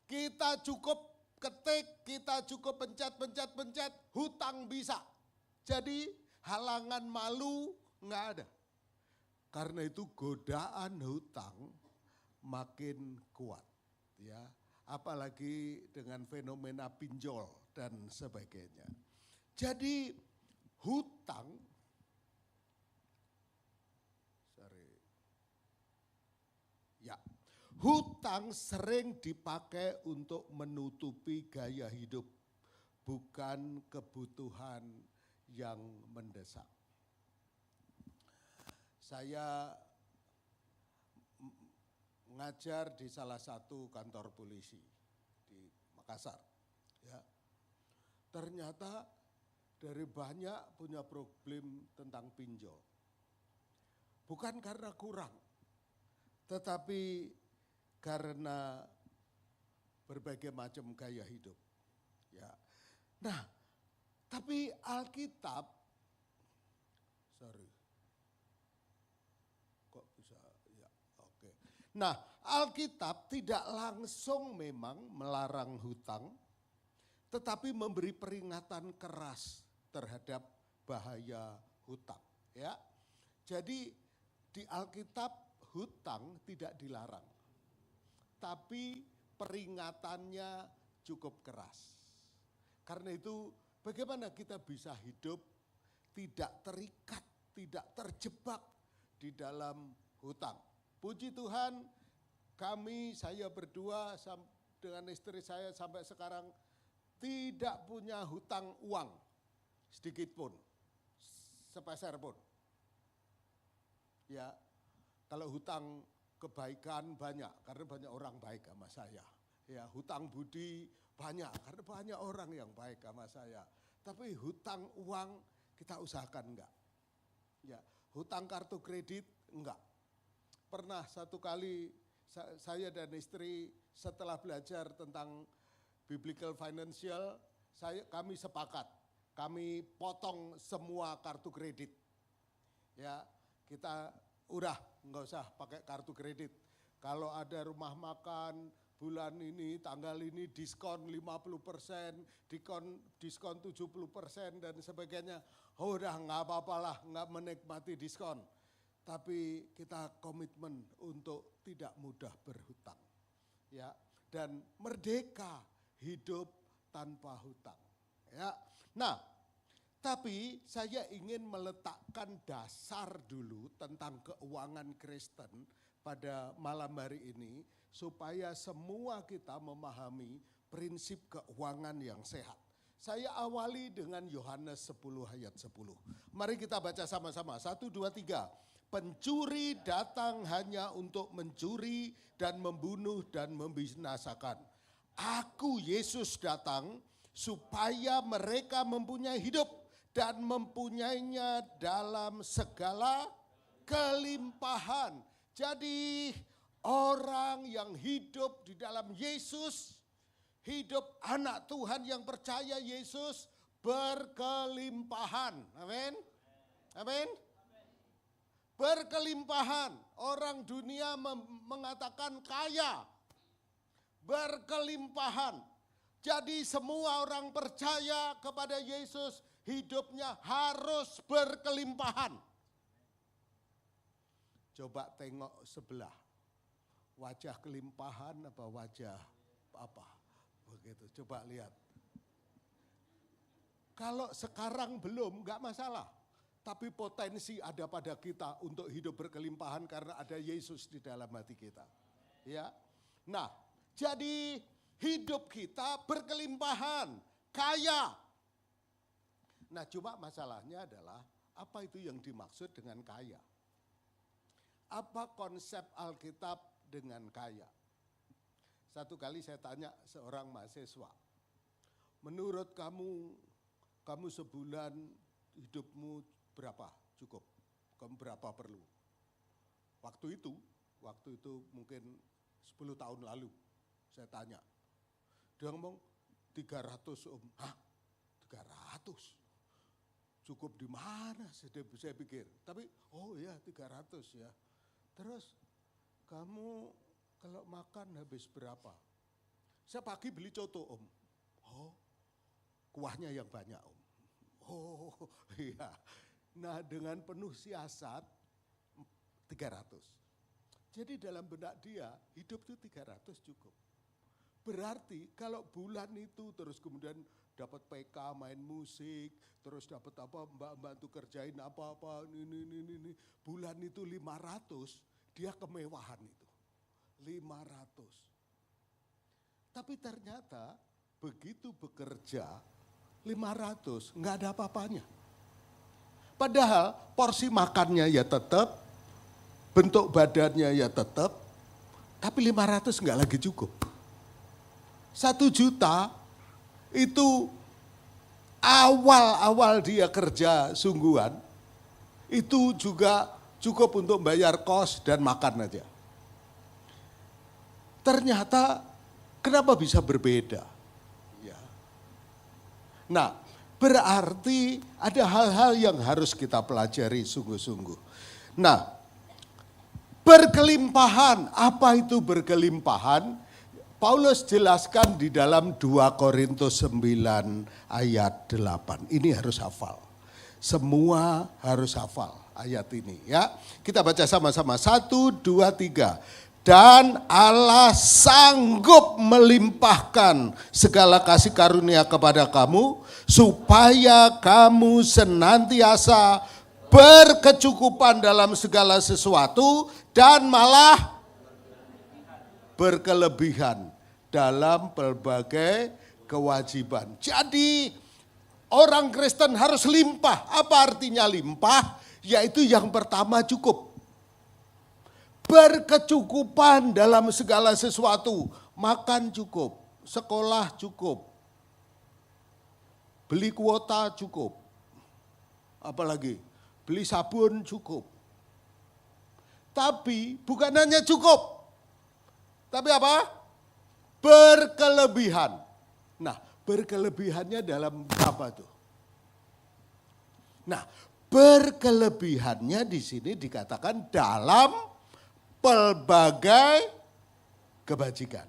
Kita cukup ketik, kita cukup pencet, hutang bisa. Jadi halangan malu nggak ada. Karena itu godaan hutang makin kuat, ya. Apalagi dengan fenomena pinjol dan sebagainya. Jadi hutang, hutang sering dipakai untuk menutupi gaya hidup, bukan kebutuhan yang mendesak. Saya ngajar di salah satu kantor polisi di Makassar. Ya. Ternyata dari banyak punya problem tentang pinjol. Bukan karena kurang, tetapi karena berbagai macam gaya hidup. Ya. Nah, tapi Alkitab, kok bisa, ya oke. Nah, Alkitab tidak langsung memang melarang hutang, tetapi memberi peringatan keras terhadap bahaya hutang. Ya, jadi di Alkitab hutang tidak dilarang. Tapi peringatannya cukup keras. Karena itu bagaimana kita bisa hidup tidak terikat, tidak terjebak di dalam hutang. Puji Tuhan saya berdua dengan istri saya sampai sekarang tidak punya hutang uang sedikit pun, sepeser pun. Ya, kalau hutang kebaikan banyak, karena banyak orang baik sama saya. Ya, hutang budi banyak, karena banyak orang yang baik sama saya. Tapi hutang uang kita usahakan enggak. Ya, hutang kartu kredit enggak. Pernah satu kali saya dan istri setelah belajar tentang biblical financial, kami sepakat, kami potong semua kartu kredit. Ya, kita udah nggak usah pakai kartu kredit. Kalau ada rumah makan, bulan ini, tanggal ini diskon 50%, diskon 70% dan sebagainya. Oh udah nggak apa-apalah, nggak menikmati diskon. Tapi kita komitmen untuk tidak mudah berhutang. Ya, dan merdeka hidup tanpa hutang. Ya. Nah, tapi saya ingin meletakkan dasar dulu tentang keuangan Kristen pada malam hari ini supaya semua kita memahami prinsip keuangan yang sehat. Saya awali dengan Yohanes 10 ayat 10. Mari kita baca sama-sama. 1, 2, 3. Pencuri datang hanya untuk mencuri dan membunuh dan membinasakan. Aku Yesus datang supaya mereka mempunyai hidup dan mempunyainya dalam segala kelimpahan. Jadi orang yang hidup di dalam Yesus, hidup anak Tuhan yang percaya Yesus berkelimpahan. Amin. Amin. Berkelimpahan. Orang dunia mengatakan kaya. Berkelimpahan. Jadi semua orang percaya kepada Yesus hidupnya harus berkelimpahan. Coba tengok sebelah. Wajah kelimpahan apa wajah apa? Begitu, coba lihat. Kalau sekarang belum, enggak masalah. Tapi potensi ada pada kita untuk hidup berkelimpahan karena ada Yesus di dalam hati kita. Ya. Nah, jadi hidup kita berkelimpahan, kaya. Nah, cuma masalahnya adalah apa itu yang dimaksud dengan kaya? Apa konsep Alkitab dengan kaya? Satu kali saya tanya seorang mahasiswa, menurut kamu sebulan hidupmu berapa cukup? Kamu berapa perlu? Waktu itu mungkin 10 tahun lalu saya tanya. Dia ngomong 300 Om. Hah? 300? Cukup di mana? Saya pikir. Tapi oh ya 300 ya. Terus kamu kalau makan habis berapa? Saya pagi beli coto Om. Oh, kuahnya yang banyak Om. Oh iya. Nah dengan penuh siasat 300. Jadi dalam benak dia hidup itu 300 cukup. Berarti kalau bulan itu terus kemudian dapat PK main musik, terus dapat apa mbak-mbak tuh kerjain apa-apa, ini. Bulan itu 500, dia kemewahan itu. 500. Tapi ternyata begitu bekerja 500 nggak ada apa-apanya. Padahal porsi makannya ya tetap, bentuk badannya ya tetap, tapi 500 nggak lagi cukup. 1 juta itu awal dia kerja sungguhan, itu juga cukup untuk bayar kos dan makan aja. Ternyata kenapa bisa berbeda? Ya. Nah, berarti ada hal-hal yang harus kita pelajari sungguh-sungguh. Nah, berkelimpahan, apa itu berkelimpahan? Paulus jelaskan di dalam 2 Korintus 9 ayat 8. Ini harus hafal. Semua harus hafal ayat ini ya. Kita baca sama-sama. 1, 2, 3. Dan Allah sanggup melimpahkan segala kasih karunia kepada kamu, supaya kamu senantiasa berkecukupan dalam segala sesuatu, dan malah berkelebihan dalam berbagai kewajiban. Jadi orang Kristen harus limpah. Apa artinya limpah? Yaitu yang pertama cukup. Berkecukupan dalam segala sesuatu. Makan cukup, sekolah cukup, beli kuota cukup. Apalagi beli sabun cukup. Tapi bukan hanya cukup. Tapi apa? Berkelebihan. Nah, berkelebihannya dalam apa tuh? Nah, berkelebihannya di sini dikatakan dalam pelbagai kebajikan.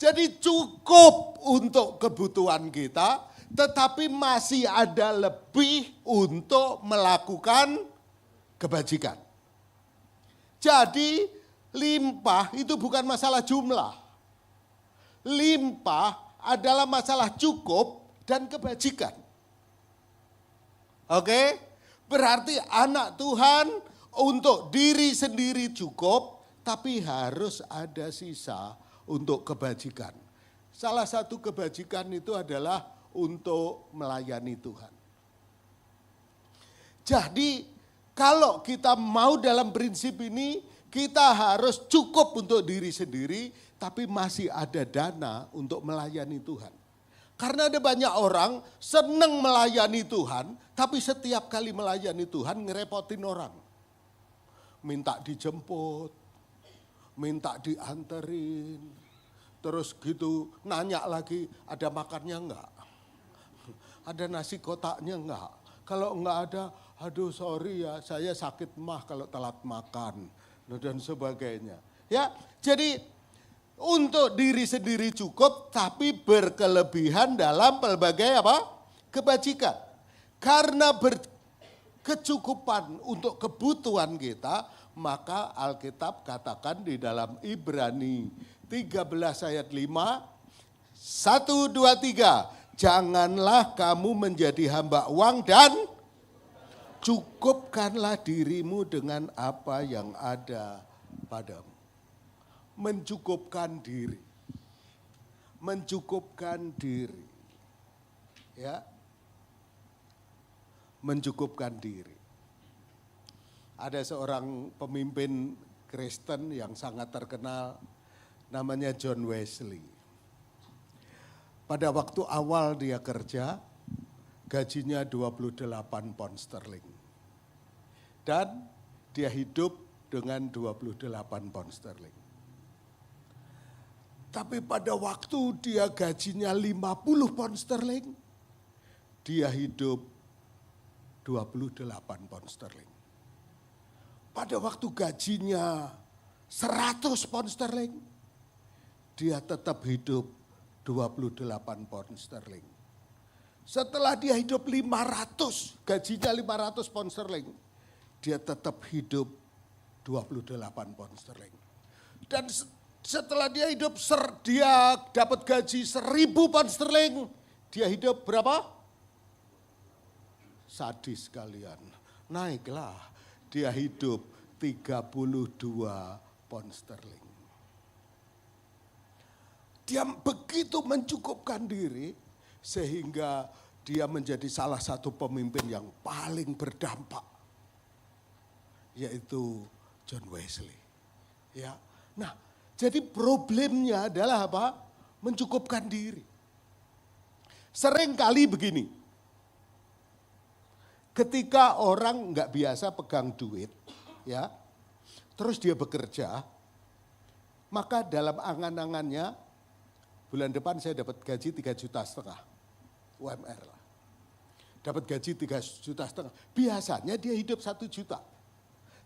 Jadi cukup untuk kebutuhan kita, tetapi masih ada lebih untuk melakukan kebajikan. Jadi limpah itu bukan masalah jumlah. Limpah adalah masalah cukup dan kebajikan. Oke? Berarti anak Tuhan untuk diri sendiri cukup, tapi harus ada sisa untuk kebajikan. Salah satu kebajikan itu adalah untuk melayani Tuhan. Jadi kalau kita mau dalam prinsip ini, kita harus cukup untuk diri sendiri, tapi masih ada dana untuk melayani Tuhan. Karena ada banyak orang senang melayani Tuhan, tapi setiap kali melayani Tuhan ngerepotin orang. Minta dijemput, minta dianterin, terus gitu nanya lagi ada makannya enggak? Ada nasi kotaknya enggak? Kalau enggak ada, aduh sorry ya saya sakit mah kalau telat makan dan sebagainya. Ya, jadi untuk diri sendiri cukup tapi berkelebihan dalam berbagai kebajikan. Karena berkecukupan untuk kebutuhan kita, maka Alkitab katakan di dalam Ibrani 13 ayat 5, 1, 2, 3, janganlah kamu menjadi hamba uang dan cukupkanlah dirimu dengan apa yang ada padamu. Mencukupkan diri. Mencukupkan diri. Ya. Mencukupkan diri. Ada seorang pemimpin Kristen yang sangat terkenal, namanya John Wesley. Pada waktu awal dia kerja, gajinya 28 pound sterling. Dan dia hidup dengan 28 pound sterling. Tapi pada waktu dia gajinya 50 pound sterling, dia hidup 28 pound sterling. Pada waktu gajinya 100 pound sterling, dia tetap hidup 28 pound sterling. Setelah dia hidup 500, gajinya 500 pound sterling, dia tetap hidup 28 pound sterling. Dan setelah dia hidup, dia dapat gaji 1000 pound sterling, dia hidup berapa? Sadis kalian, naiklah, dia hidup 32 pound sterling. Dia begitu mencukupkan diri sehingga dia menjadi salah satu pemimpin yang paling berdampak, yaitu John Wesley. Ya, nah, jadi problemnya adalah apa? Mencukupkan diri. Sering kali begini, ketika orang nggak biasa pegang duit, ya, terus dia bekerja, maka dalam angan-angannya bulan depan saya dapat gaji 3,5 juta UMR lah. Dapat gaji 3,5 juta. Biasanya dia hidup 1 juta.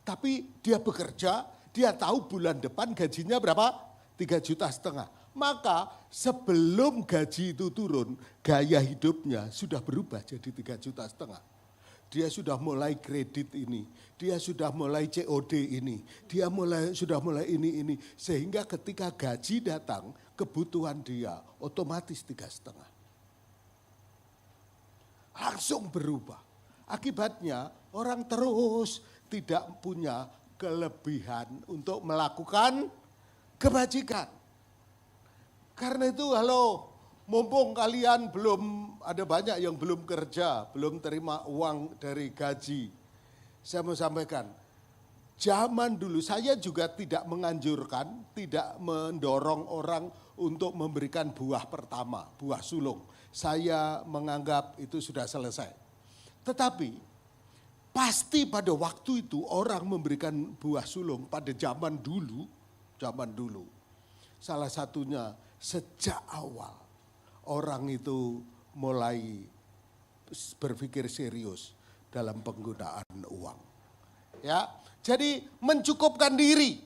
Tapi dia bekerja, dia tahu bulan depan gajinya berapa? 3,5 juta. Maka sebelum gaji itu turun, gaya hidupnya sudah berubah jadi 3,5 juta. Dia sudah mulai kredit ini, dia sudah mulai COD ini, dia sudah mulai ini. Sehingga ketika gaji datang, kebutuhan dia otomatis 3,5. Langsung berubah. Akibatnya orang terus tidak punya kelebihan untuk melakukan kebajikan. Karena itu mumpung kalian belum, ada banyak yang belum kerja, belum terima uang dari gaji. Saya mau sampaikan, zaman dulu saya juga tidak menganjurkan, tidak mendorong orang untuk memberikan buah pertama, buah sulung. Saya menganggap itu sudah selesai. Tetapi pasti pada waktu itu orang memberikan buah sulung pada zaman dulu. Salah satunya sejak awal orang itu mulai berpikir serius dalam penggunaan uang. Ya, jadi mencukupkan diri.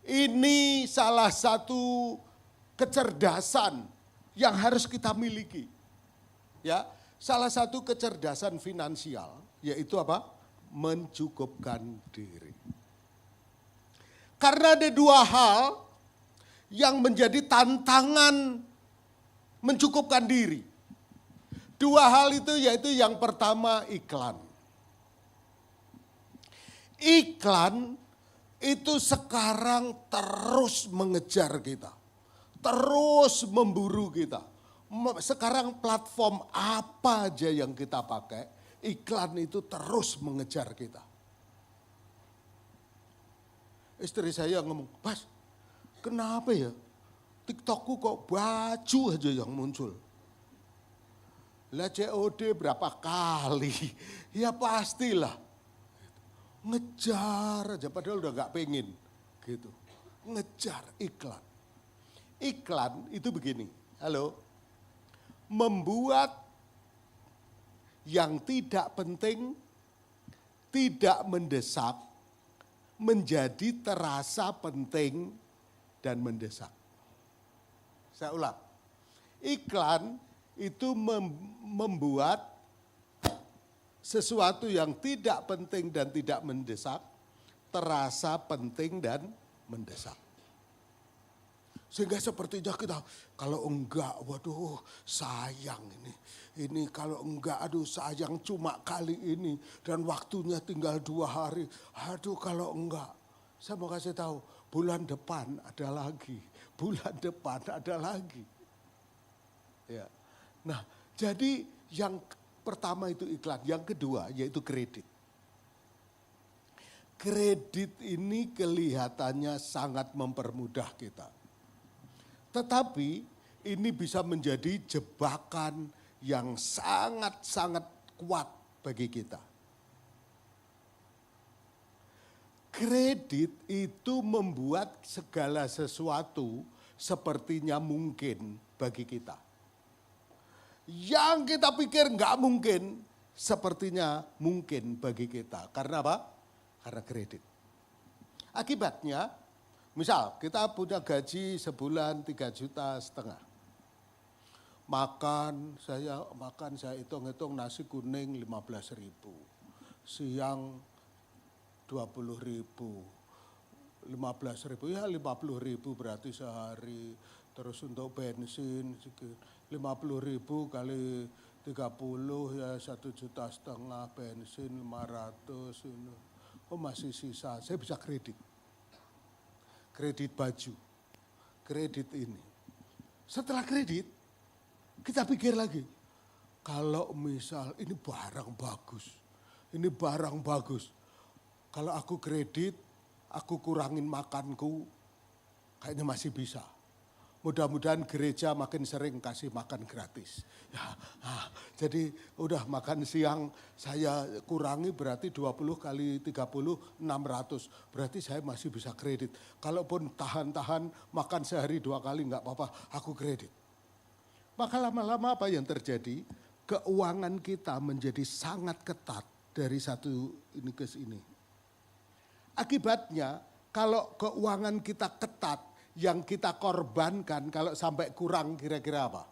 Ini salah satu kecerdasan yang harus kita miliki. Ya, salah satu kecerdasan finansial yaitu apa? Mencukupkan diri. Karena ada dua hal yang menjadi tantangan mencukupkan diri. Dua hal itu yaitu yang pertama iklan. Iklan itu sekarang terus mengejar kita. Terus memburu kita. Sekarang platform apa aja yang kita pakai, iklan itu terus mengejar kita. Istri saya ngomong, "Bas, kenapa ya TikTokku kok baju aja yang muncul?" Lah COD berapa kali? Ya pastilah. Ngejar aja padahal udah gak pengen. Gitu. Ngejar iklan. Iklan itu begini, halo. Membuat yang tidak penting, tidak mendesak, menjadi terasa penting dan mendesak. Saya ulang. Iklan itu membuat sesuatu yang tidak penting dan tidak mendesak, terasa penting dan mendesak. Sehingga sepertinya kita, kalau enggak, waduh sayang ini. Ini kalau enggak, aduh sayang cuma kali ini. Dan waktunya tinggal 2 hari. Aduh kalau enggak. Saya mau kasih tahu, bulan depan ada lagi. Bulan depan ada lagi. Ya. Nah, jadi yang pertama itu iklan. Yang kedua yaitu kredit. Kredit ini kelihatannya sangat mempermudah kita. Tetapi ini bisa menjadi jebakan yang sangat-sangat kuat bagi kita. Kredit itu membuat segala sesuatu sepertinya mungkin bagi kita. Yang kita pikir nggak mungkin, sepertinya mungkin bagi kita. Karena apa? Karena kredit. Akibatnya, misal kita punya gaji sebulan 3,5 juta. Makan saya hitung-hitung nasi kuning 15.000. Siang 20.000. 15.000 ya 50.000 berarti sehari. Terus untuk bensin 50.000 kali 30 ya 1,5 juta bensin 500 ini. Oh masih sisa, saya bisa kredit. Kredit baju, kredit ini. Setelah kredit, kita pikir lagi. Kalau misal ini barang bagus. Kalau aku kredit, aku kurangin makanku, kayaknya masih bisa. Mudah-mudahan gereja makin sering kasih makan gratis. Ya, jadi udah makan siang saya kurangi berarti 20 kali 30, 600. Berarti saya masih bisa kredit. Kalaupun tahan-tahan makan sehari 2 kali enggak apa-apa, aku kredit. Maka lama-lama apa yang terjadi? Keuangan kita menjadi sangat ketat dari satu ini ke sini. Akibatnya kalau keuangan kita ketat, yang kita korbankan kalau sampai kurang kira-kira apa?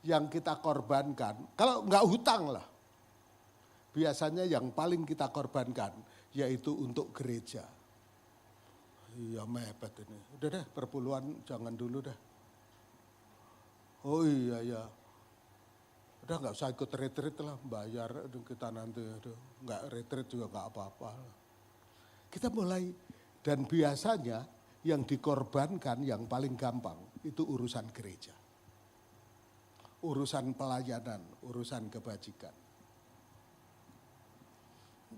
Yang kita korbankan, kalau enggak hutang lah. Biasanya yang paling kita korbankan yaitu untuk gereja. Iya mepet ini. Udah deh perpuluhan jangan dulu deh. Oh iya ya. Udah enggak usah ikut retreat lah, bayar kita nanti. Enggak retreat juga enggak apa-apa. Kita mulai. Dan biasanya yang dikorbankan yang paling gampang itu urusan gereja. Urusan pelayanan, urusan kebajikan.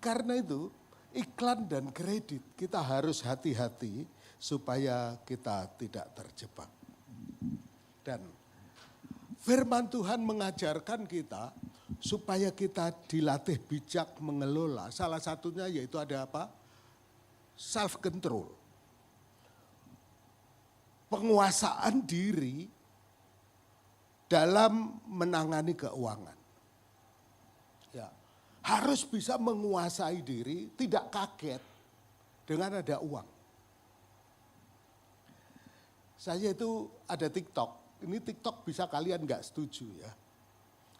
Karena itu iklan dan kredit kita harus hati-hati supaya kita tidak terjebak. Dan firman Tuhan mengajarkan kita supaya kita dilatih bijak mengelola. Salah satunya yaitu ada apa? Self control. Penguasaan diri dalam menangani keuangan. Ya, harus bisa menguasai diri, tidak kaget dengan ada uang. Saya itu ada TikTok, ini TikTok bisa kalian nggak setuju ya.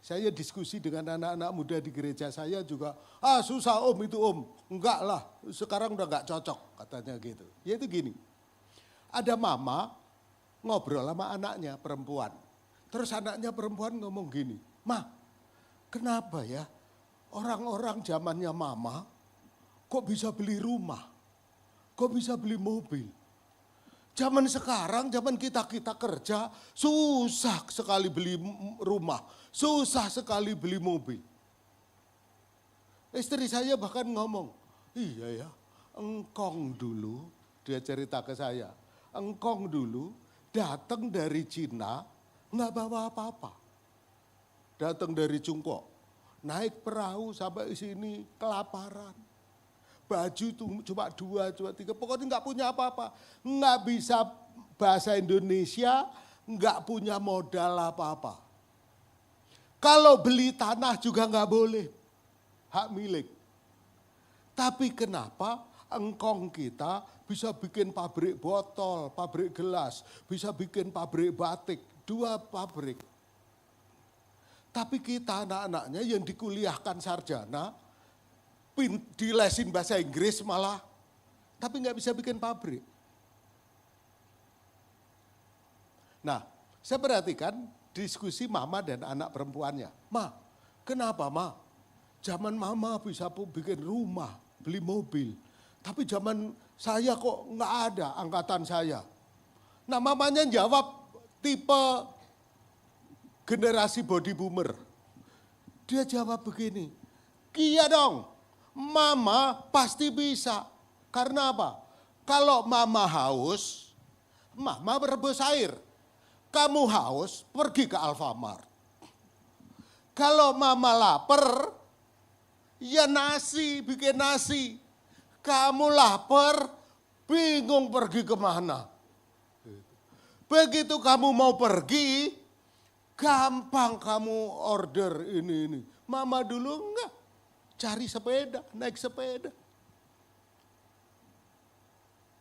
Saya diskusi dengan anak-anak muda di gereja saya juga, susah om itu om. Enggak lah, sekarang udah nggak cocok katanya gitu. Ya itu gini, ada mama ngobrol sama anaknya perempuan. Terus anaknya perempuan ngomong gini, "Ma, kenapa ya orang-orang zamannya mama kok bisa beli rumah, kok bisa beli mobil? Zaman sekarang, zaman kita kerja, susah sekali beli rumah, susah sekali beli mobil." Istri saya bahkan ngomong, "Iya ya, engkong dulu," dia cerita ke saya, "engkong dulu datang dari Cina, nggak bawa apa-apa. Datang dari Cungkok, naik perahu sampai sini kelaparan. Baju tuh cuma 2, cuma 3, pokoknya nggak punya apa-apa. Nggak bisa bahasa Indonesia, nggak punya modal apa-apa. Kalau beli tanah juga nggak boleh, hak milik. Tapi kenapa engkong kita bisa bikin pabrik botol, pabrik gelas, bisa bikin pabrik batik, 2 pabrik. Tapi kita anak-anaknya yang dikuliahkan sarjana, dilesin bahasa Inggris malah, tapi nggak bisa bikin pabrik." Nah, saya perhatikan diskusi mama dan anak perempuannya. "Ma, kenapa ma? Zaman mama bisa bikin rumah, beli mobil. Tapi zaman saya kok nggak ada angkatan saya." Nah, mamanya jawab tipe generasi body boomer. Dia jawab begini, "Iya dong, mama pasti bisa." Karena apa? Kalau mama haus, mama merebus air. Kamu haus, pergi ke Alfamart. Kalau mama lapar, ya nasi, bikin nasi. Kamu lapar, bingung pergi kemana. Begitu kamu mau pergi, gampang kamu order ini. Mama dulu enggak. Cari sepeda, naik sepeda.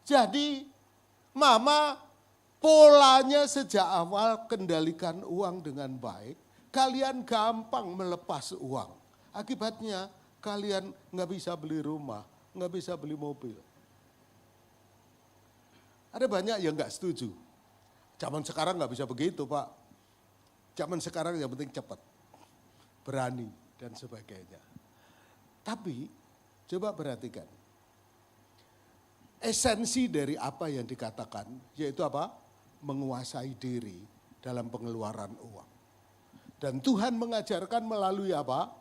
Jadi mama polanya sejak awal kendalikan uang dengan baik. Kalian gampang melepas uang. Akibatnya kalian nggak bisa beli rumah, nggak bisa beli mobil. Ada banyak yang nggak setuju. Zaman sekarang nggak bisa begitu Pak. Zaman sekarang yang penting cepat, berani dan sebagainya. Tapi coba perhatikan, esensi dari apa yang dikatakan yaitu apa? Menguasai diri dalam pengeluaran uang. Dan Tuhan mengajarkan melalui apa?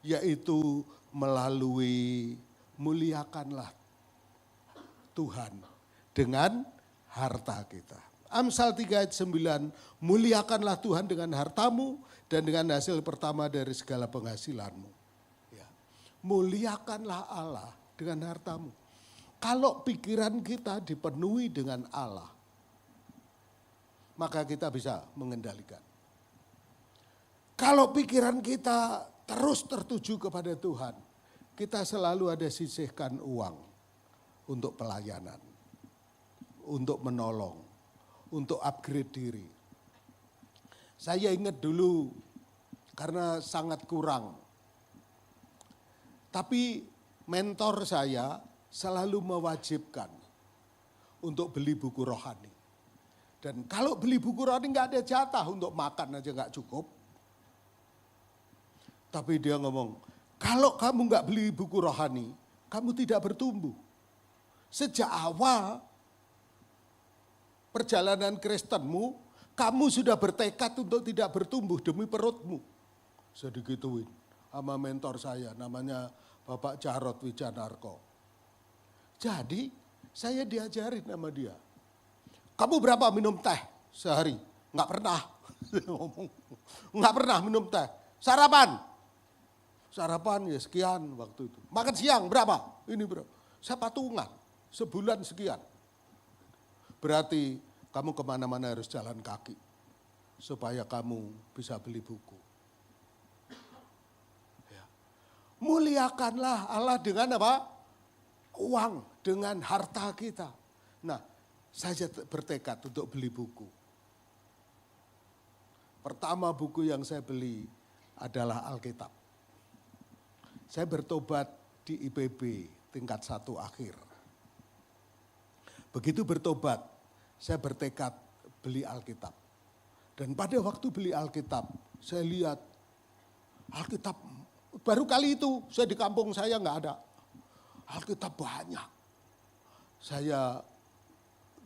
Yaitu melalui muliakanlah Tuhan dengan harta kita. Amsal 3 ayat 9, muliakanlah Tuhan dengan hartamu dan dengan hasil pertama dari segala penghasilanmu. Muliakanlah Allah dengan hartamu. Kalau pikiran kita dipenuhi dengan Allah, maka kita bisa mengendalikan. Kalau pikiran kita terus tertuju kepada Tuhan, kita selalu ada sisihkan uang untuk pelayanan, untuk menolong, untuk upgrade diri. Saya ingat dulu karena sangat kurang. Tapi mentor saya selalu mewajibkan untuk beli buku rohani. Dan kalau beli buku rohani nggak ada jatah, untuk makan aja nggak cukup. Tapi dia ngomong, kalau kamu nggak beli buku rohani, kamu tidak bertumbuh. Sejak awal perjalanan Kristenmu, kamu sudah bertekad untuk tidak bertumbuh demi perutmu. Saya digituin sama mentor saya, namanya Bapak Jarod Wijanarko. Jadi saya diajarin sama dia. Kamu berapa minum teh sehari? Nggak pernah. Nggak pernah minum teh. Sarapan? Sarapan ya sekian waktu itu. Makan siang berapa? Ini berapa? Saya patungan, sebulan sekian. Berarti kamu kemana-mana harus jalan kaki. Supaya kamu bisa beli buku. Muliakanlah Allah dengan apa? Uang. dengan harta kita. Nah, saya bertekad untuk beli buku. Pertama buku yang saya beli adalah Alkitab. Saya bertobat di IPB tingkat 1 akhir. Begitu bertobat, saya bertekad beli Alkitab. Dan pada waktu beli Alkitab, saya lihat Alkitab baru kali itu saya di kampung saya nggak ada. Alkitab banyak. Saya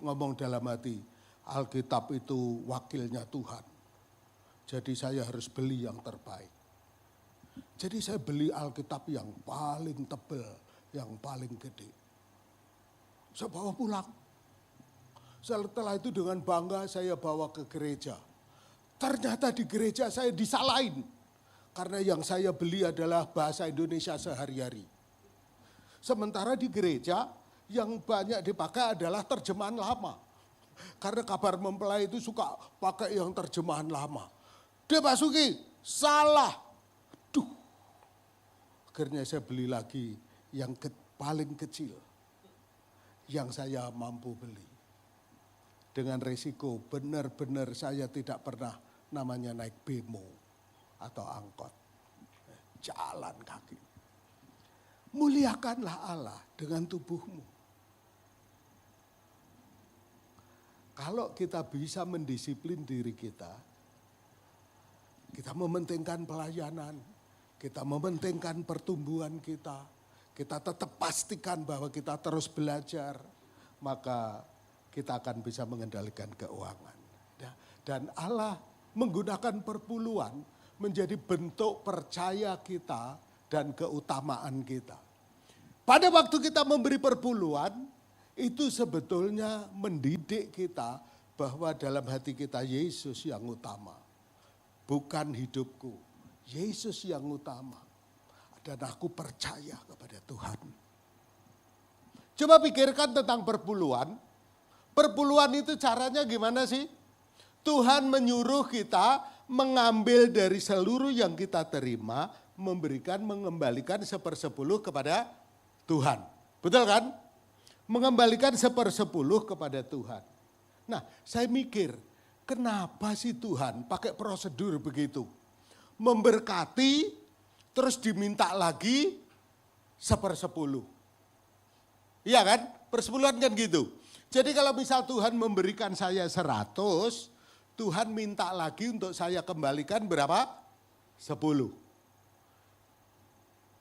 ngomong dalam hati, Alkitab itu wakilnya Tuhan. Jadi saya harus beli yang terbaik. Jadi saya beli Alkitab yang paling tebal, yang paling gede. Saya bawa pulang. Setelah itu dengan bangga saya bawa ke gereja. Ternyata di gereja saya disalahin. Karena yang saya beli adalah bahasa Indonesia sehari-hari. Sementara di gereja yang banyak dipakai adalah terjemahan lama. Karena kabar mempelai itu suka pakai yang terjemahan lama. Dia masuki, salah. Aduh. Akhirnya saya beli lagi yang paling kecil. Yang saya mampu beli. Dengan resiko benar-benar saya tidak pernah namanya naik bemo atau angkot. Jalan kaki. Muliakanlah Allah dengan tubuhmu. Kalau kita bisa mendisiplin diri kita mementingkan pelayanan, kita mementingkan pertumbuhan kita tetap pastikan bahwa kita terus belajar, maka kita akan bisa mengendalikan keuangan. Dan Allah menggunakan perpuluhan menjadi bentuk percaya kita dan keutamaan kita. Pada waktu kita memberi perpuluhan, itu sebetulnya mendidik kita bahwa dalam hati kita Yesus yang utama. Bukan hidupku, Yesus yang utama. Dan aku percaya kepada Tuhan. Coba pikirkan tentang perpuluhan. Perpuluhan itu caranya gimana sih? Tuhan menyuruh kita mengambil dari seluruh yang kita terima, mengembalikan 1/10 kepada Tuhan. Betul kan? Mengembalikan 1/10 kepada Tuhan. Nah, saya mikir, kenapa sih Tuhan pakai prosedur begitu? Memberkati, terus diminta lagi 1/10. Iya kan? Persepuluhan kan gitu. Jadi kalau misal Tuhan memberikan saya 100, Tuhan minta lagi untuk saya kembalikan berapa? 10.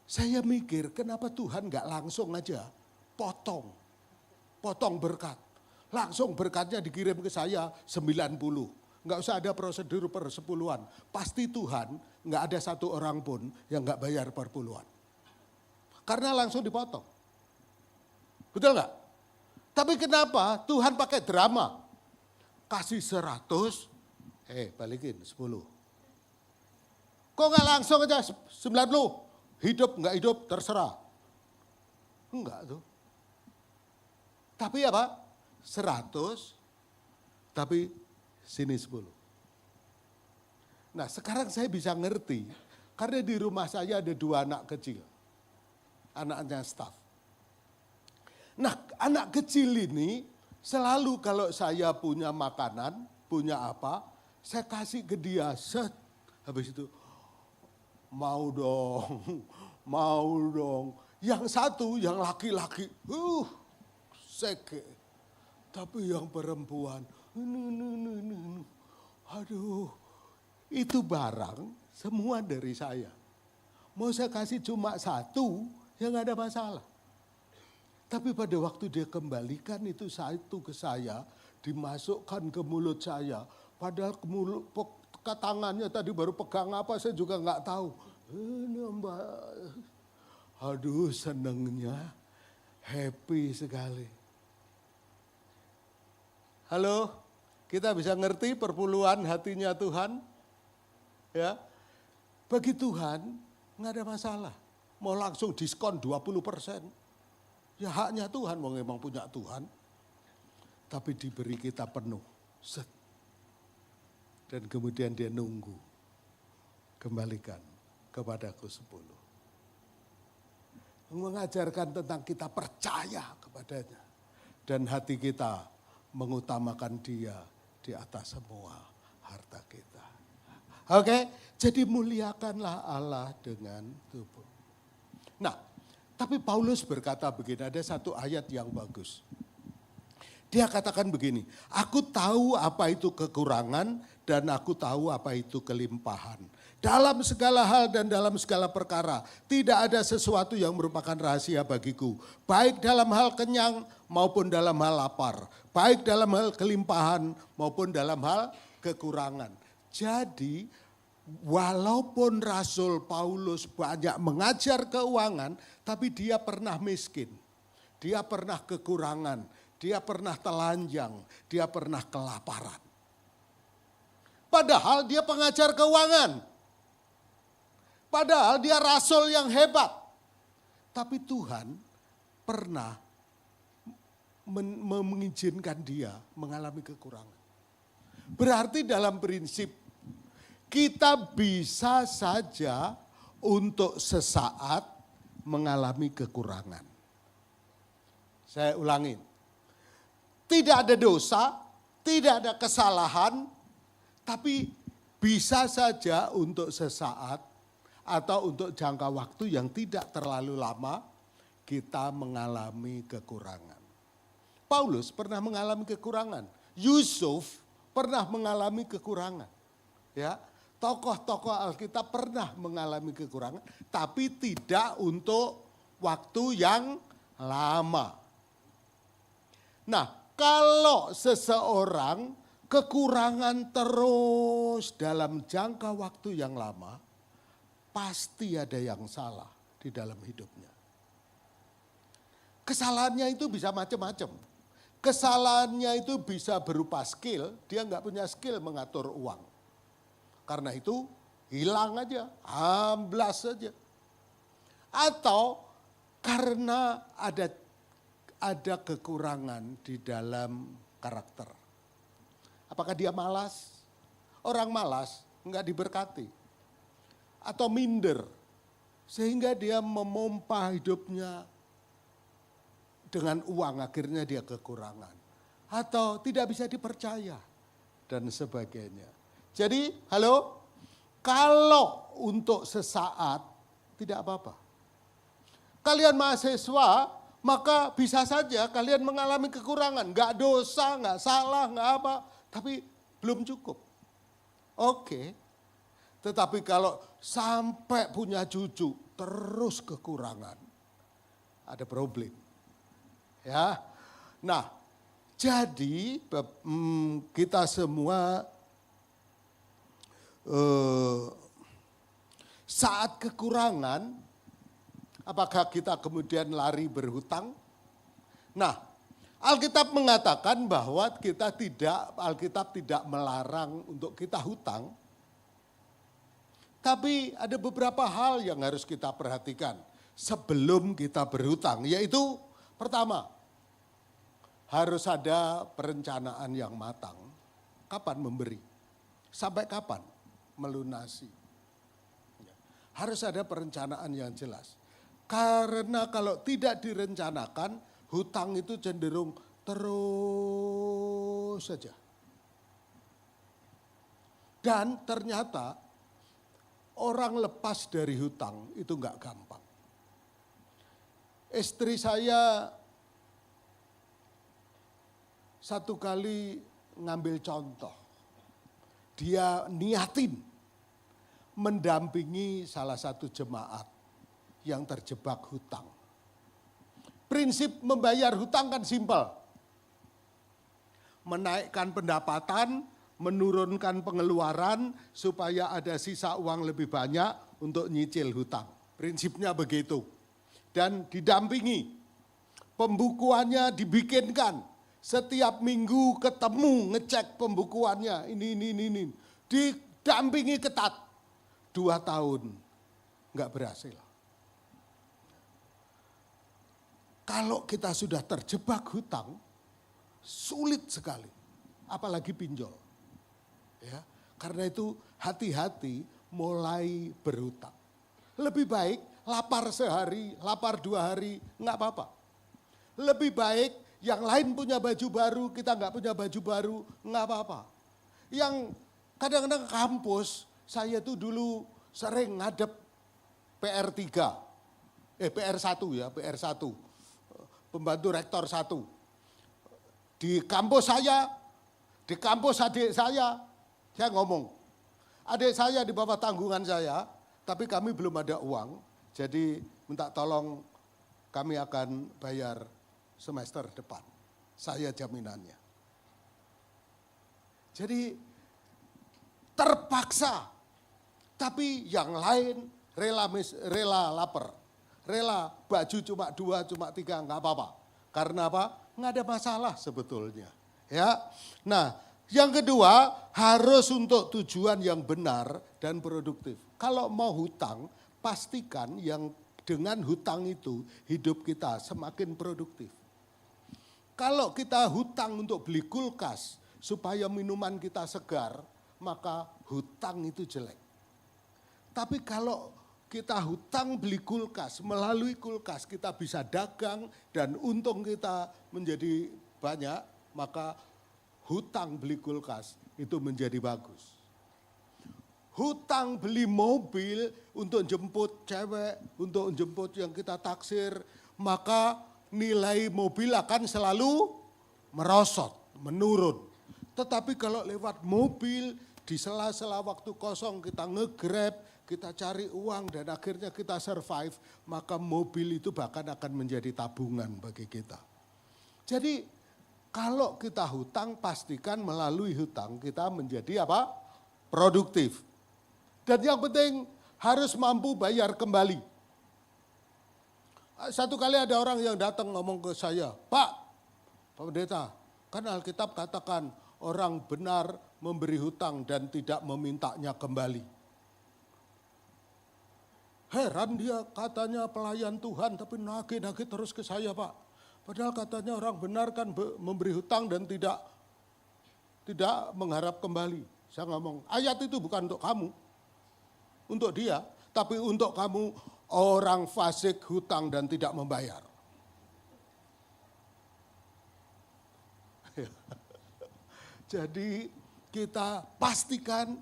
Saya mikir kenapa Tuhan gak langsung aja potong berkat. Langsung berkatnya dikirim ke saya 90. Gak usah ada prosedur persepuluhan. Pasti Tuhan gak ada satu orang pun yang gak bayar perpuluhan. Karena langsung dipotong. Betul gak? Tapi kenapa Tuhan pakai drama? Kasih 100, balikin 10. Kok gak langsung aja 90? Hidup gak hidup terserah. Enggak tuh. Tapi apa? 100, tapi sini 10. Nah sekarang saya bisa ngerti, karena di rumah saya ada 2 anak kecil. Anaknya staf. Nah anak kecil ini selalu kalau saya punya makanan, punya apa, saya kasih ke dia, set. Habis itu, mau dong. Yang satu, yang laki-laki, seke. Tapi yang perempuan, aduh, itu barang semua dari saya. Mau saya kasih cuma 1, ya gak ada masalah. Tapi pada waktu dia kembalikan itu 1 ke saya, dimasukkan ke mulut saya. Padahal ke tangannya tadi baru pegang apa saya juga gak tahu. Aduh senengnya, happy sekali. Halo, kita bisa ngerti perpuluhan hatinya Tuhan? Ya, bagi Tuhan nggak ada masalah. Mau langsung diskon 20%. Ya haknya Tuhan, mau memang punya Tuhan. Tapi diberi kita penuh. Set. Dan kemudian dia nunggu. Kembalikan kepadaku 10. mengajarkan tentang kita percaya kepadanya. Dan hati kita mengutamakan dia di atas semua harta kita. Oke, jadi muliakanlah Allah dengan tubuh. Nah, tapi Paulus berkata begini, ada satu ayat yang bagus. Dia katakan begini, aku tahu apa itu kekurangan dan aku tahu apa itu kelimpahan. Dalam segala hal dan dalam segala perkara, tidak ada sesuatu yang merupakan rahasia bagiku. Baik dalam hal kenyang maupun dalam hal lapar. Baik dalam hal kelimpahan maupun dalam hal kekurangan. Jadi walaupun Rasul Paulus banyak mengajar keuangan, tapi dia pernah miskin. Dia pernah kekurangan, dia pernah telanjang, dia pernah kelaparan. Padahal dia pengajar keuangan. Padahal dia rasul yang hebat. Tapi Tuhan pernah mengizinkan dia mengalami kekurangan. Berarti dalam prinsip kita bisa saja untuk sesaat mengalami kekurangan. Saya ulangin. Tidak ada dosa, tidak ada kesalahan, tapi bisa saja untuk sesaat atau untuk jangka waktu yang tidak terlalu lama kita mengalami kekurangan. Paulus pernah mengalami kekurangan. Yusuf pernah mengalami kekurangan. Ya, tokoh-tokoh Alkitab pernah mengalami kekurangan, tapi tidak untuk waktu yang lama. Nah, kalau seseorang kekurangan terus dalam jangka waktu yang lama, pasti ada yang salah di dalam hidupnya. Kesalahannya itu bisa macam-macam. Kesalahannya itu bisa berupa skill, dia nggak punya skill mengatur uang. Karena itu hilang aja, amblas saja. Atau karena ada kekurangan di dalam karakter. Apakah dia malas? Orang malas nggak diberkati. Atau minder, sehingga dia memompa hidupnya dengan uang, akhirnya dia kekurangan. Atau tidak bisa dipercaya, dan sebagainya. Jadi, halo, kalau untuk sesaat, tidak apa-apa. Kalian mahasiswa, maka bisa saja kalian mengalami kekurangan. Nggak dosa, nggak salah, nggak apa, tapi belum cukup. Oke. Tetapi kalau sampai punya cucu terus kekurangan, ada problem. Ya. Nah, jadi kita semua saat kekurangan, apakah kita kemudian lari berhutang? Nah, Alkitab mengatakan bahwa Alkitab tidak melarang untuk kita hutang. Tapi ada beberapa hal yang harus kita perhatikan sebelum kita berhutang. Yaitu pertama, harus ada perencanaan yang matang. Kapan memberi? Sampai kapan melunasi? Harus ada perencanaan yang jelas. Karena kalau tidak direncanakan, hutang itu cenderung terus saja. Dan ternyata orang lepas dari hutang itu enggak gampang. Istri saya satu kali ngambil contoh. Dia niatin mendampingi salah satu jemaat yang terjebak hutang. Prinsip membayar hutang kan simpel. Menaikkan pendapatan, menurunkan pengeluaran supaya ada sisa uang lebih banyak untuk nyicil hutang. Prinsipnya begitu. Dan didampingi. Pembukuannya dibikinkan. Setiap minggu ketemu ngecek pembukuannya. Ini. Didampingi ketat. 2 tahun nggak berhasil. Kalau kita sudah terjebak hutang, sulit sekali. Apalagi pinjol. Ya, karena itu hati-hati mulai berhutang. Lebih baik lapar sehari, lapar 2 hari, nggak apa-apa. Lebih baik yang lain punya baju baru, kita nggak punya baju baru, nggak apa-apa. Yang kadang-kadang kampus, saya tuh dulu sering ngadep PR1 ya, PR1, pembantu rektor 1. Di kampus saya, di kampus adik saya ngomong, adik saya di bawah tanggungan saya, tapi kami belum ada uang, jadi minta tolong kami akan bayar semester depan. Saya jaminannya. Jadi terpaksa, tapi yang lain rela lapar. Rela baju cuma 2, cuma 3, enggak apa-apa. Karena apa? Enggak ada masalah sebetulnya. Ya. Nah, yang kedua harus untuk tujuan yang benar dan produktif. Kalau mau hutang, pastikan yang dengan hutang itu hidup kita semakin produktif. Kalau kita hutang untuk beli kulkas supaya minuman kita segar, maka hutang itu jelek. Tapi kalau kita hutang beli kulkas, melalui kulkas kita bisa dagang dan untung kita menjadi banyak, maka hutang beli kulkas itu menjadi bagus. Hutang beli mobil untuk jemput cewek, untuk jemput yang kita taksir, maka nilai mobil akan selalu merosot, menurun. Tetapi kalau lewat mobil, di sela-sela waktu kosong kita nge-grab, kita cari uang dan akhirnya kita survive, maka mobil itu bahkan akan menjadi tabungan bagi kita. Jadi kalau kita hutang, pastikan melalui hutang kita menjadi apa? Produktif. Dan yang penting harus mampu bayar kembali. Satu kali ada orang yang datang ngomong ke saya, Pak Pendeta, kan Alkitab katakan orang benar memberi hutang dan tidak memintanya kembali. Heran dia, katanya pelayan Tuhan tapi nagih-nagih terus ke saya, Pak. Padahal katanya orang benar kan memberi hutang dan tidak mengharap kembali. Saya ngomong, ayat itu bukan untuk kamu, untuk dia, tapi untuk kamu orang fasik hutang dan tidak membayar. Jadi kita pastikan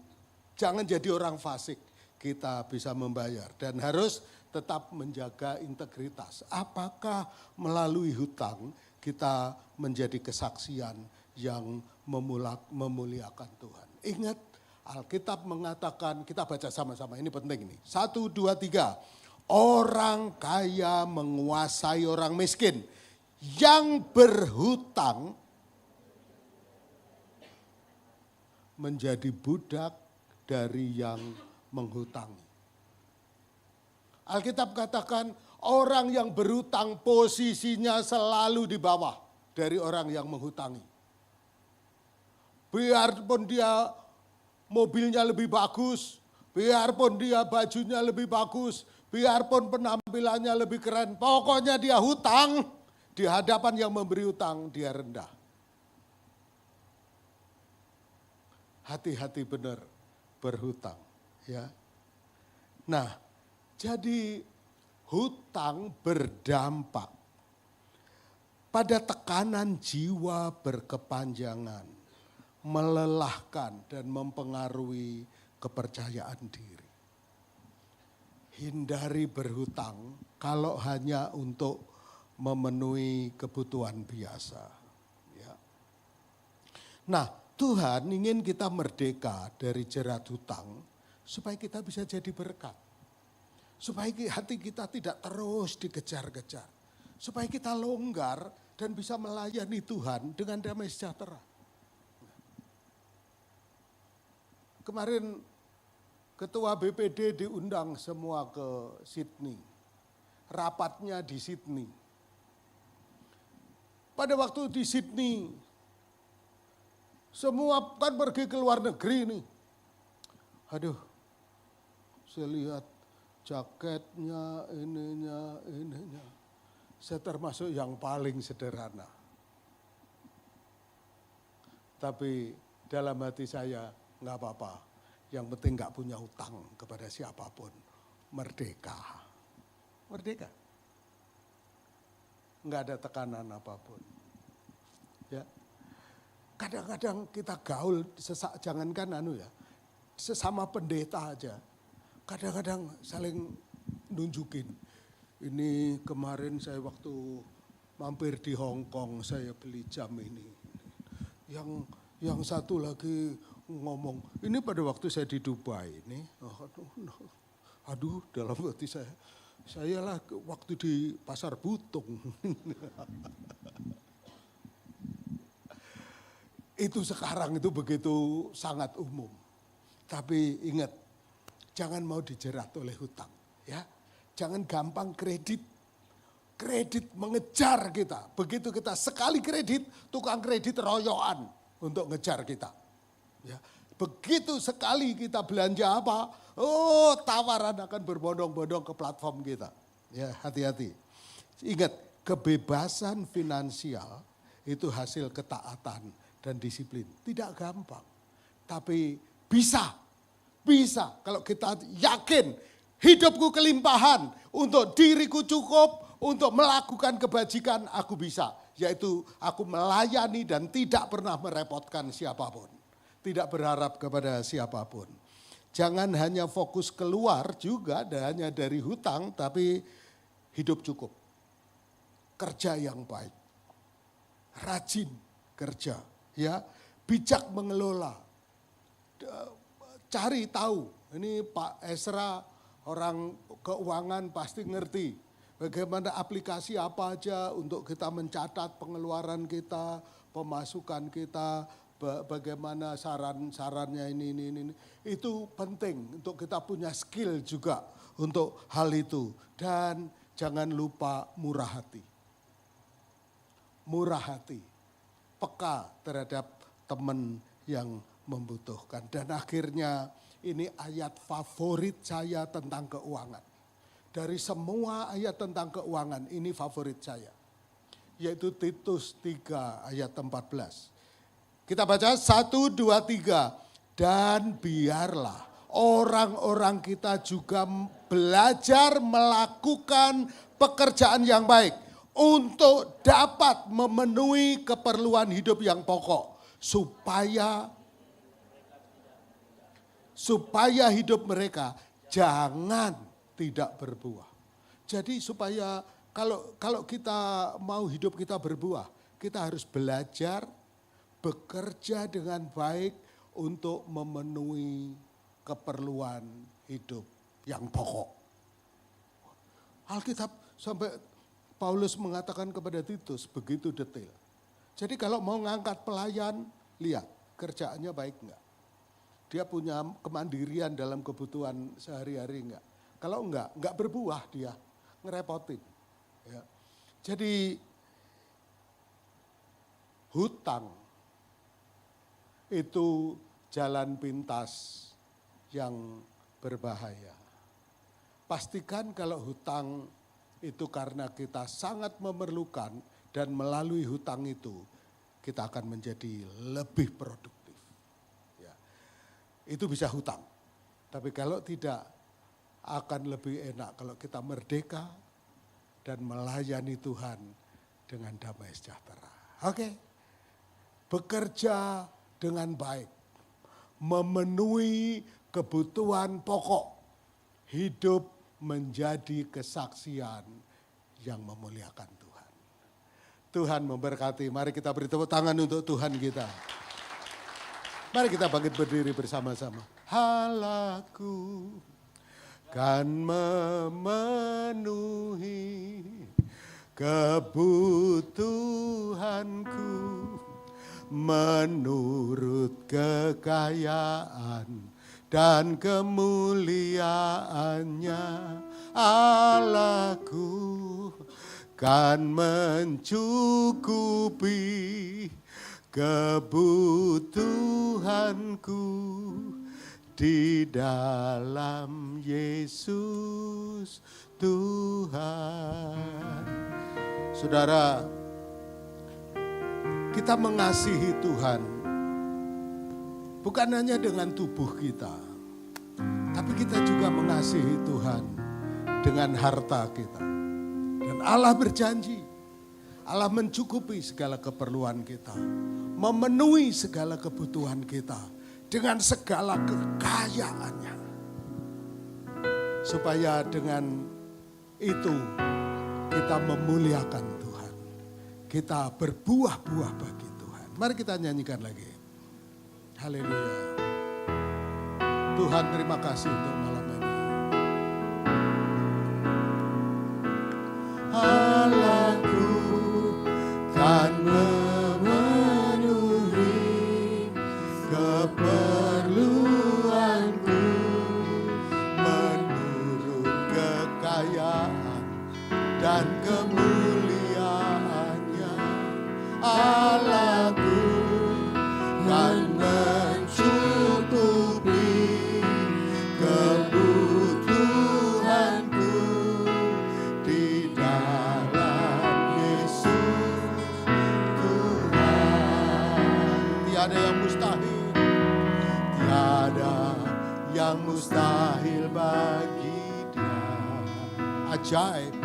jangan jadi orang fasik. Kita bisa membayar dan harus tetap menjaga integritas. Apakah melalui hutang kita menjadi kesaksian yang memuliakan Tuhan. Ingat Alkitab mengatakan, kita baca sama-sama, ini penting ini. 1, 2, 3. Orang kaya menguasai orang miskin. Yang berhutang menjadi budak dari yang menghutangi. Alkitab katakan orang yang berhutang posisinya selalu di bawah dari orang yang menghutangi. Biarpun dia mobilnya lebih bagus, biarpun dia bajunya lebih bagus, biarpun penampilannya lebih keren, pokoknya dia hutang, di hadapan yang memberi hutang dia rendah. Hati-hati benar berhutang. Ya. Nah, jadi hutang berdampak pada tekanan jiwa berkepanjangan, melelahkan dan mempengaruhi kepercayaan diri. Hindari berhutang kalau hanya untuk memenuhi kebutuhan biasa. Ya. Nah, Tuhan ingin kita merdeka dari jerat hutang supaya kita bisa jadi berkat. Supaya hati kita tidak terus dikejar-kejar. Supaya kita longgar dan bisa melayani Tuhan dengan damai sejahtera. Kemarin Ketua BPD diundang semua ke Sydney. Rapatnya di Sydney. Pada waktu di Sydney, semua kan pergi ke luar negeri nih. Aduh, saya lihat jaketnya, ininya. Saya termasuk yang paling sederhana. Tapi dalam hati saya, nggak apa-apa. Yang penting nggak punya hutang kepada siapapun. Merdeka. Merdeka. Enggak ada tekanan apapun. Ya. Kadang-kadang kita gaul, jangankan sesama pendeta aja. Kadang-kadang saling nunjukin. Ini kemarin saya waktu mampir di Hong Kong, saya beli jam ini. Yang satu lagi ngomong, ini pada waktu saya di Dubai ini. Aduh, dalam hati saya lah waktu di Pasar Butung. Itu sekarang itu begitu sangat umum. Tapi ingat, jangan mau dijerat oleh hutang. Ya, jangan gampang kredit. Kredit mengejar kita. Begitu kita sekali kredit, tukang kredit royoan untuk ngejar kita. Ya, begitu sekali kita belanja apa, tawaran akan berbondong-bondong ke platform kita. Ya, hati-hati. Ingat, kebebasan finansial itu hasil ketaatan dan disiplin. Tidak gampang, tapi bisa. Kalau kita yakin hidupku kelimpahan, untuk diriku cukup, untuk melakukan kebajikan aku bisa. Yaitu aku melayani dan tidak pernah merepotkan siapapun. Tidak berharap kepada siapapun. Jangan hanya fokus keluar juga hanya dari hutang, tapi hidup cukup. Kerja yang baik. Rajin kerja. Ya, bijak mengelola, cari tahu. Ini Pak Esra orang keuangan pasti ngerti bagaimana aplikasi apa aja untuk kita mencatat pengeluaran kita, pemasukan kita, bagaimana saran-sarannya ini. Itu penting untuk kita punya skill juga untuk hal itu. Dan jangan lupa murah hati. Murah hati. Peka terhadap teman yang membutuhkan. Dan akhirnya ini ayat favorit saya tentang keuangan. Dari semua ayat tentang keuangan ini favorit saya. Yaitu Titus 3 ayat 14. Kita baca 1, 2, 3. Dan biarlah orang-orang kita juga belajar melakukan pekerjaan yang baik. Untuk dapat memenuhi keperluan hidup yang pokok. Supaya hidup mereka jangan tidak berbuah. Jadi supaya kalau kita mau hidup kita berbuah, kita harus belajar bekerja dengan baik untuk memenuhi keperluan hidup yang pokok. Alkitab sampai Paulus mengatakan kepada Titus begitu detail. Jadi kalau mau ngangkat pelayan, lihat kerjaannya baik enggak. Dia punya kemandirian dalam kebutuhan sehari-hari enggak. Kalau enggak berbuah dia, ngerepotin. Ya. Jadi hutang itu jalan pintas yang berbahaya. Pastikan kalau hutang itu karena kita sangat memerlukan dan melalui hutang itu kita akan menjadi lebih produktif. Ya. Itu bisa hutang. Tapi kalau tidak akan lebih enak kalau kita merdeka dan melayani Tuhan dengan damai sejahtera. Oke. Bekerja dengan baik. Memenuhi kebutuhan pokok. Hidup menjadi kesaksian yang memuliakan Tuhan. Tuhan memberkati. Mari kita beri tepuk tangan untuk Tuhan kita. Mari kita bangkit berdiri bersama-sama. Halaku kan memenuhi kebutuhanku menurut kekayaan dan kemuliaannya. Allahku kan mencukupi kebutuhanku di dalam Yesus Tuhan. Saudara, kita mengasihi Tuhan bukan hanya dengan tubuh kita, tapi kita juga mengasihi Tuhan dengan harta kita. Dan Allah berjanji, Allah mencukupi segala keperluan kita, memenuhi segala kebutuhan kita dengan segala kekayaannya. Supaya dengan itu kita memuliakan Tuhan. Kita berbuah-buah bagi Tuhan. Mari kita nyanyikan lagi. Haleluya. Tuhan terima kasih untuk malam ini. Allahku kan memenuhi keperluanku menurut kekayaan dan kemuliaannya. Allahku kan mencukupi kebutuhanku di dalam Yesus Tuhan. Tiada yang mustahil, tiada yang mustahil bagi Dia. Ajaib,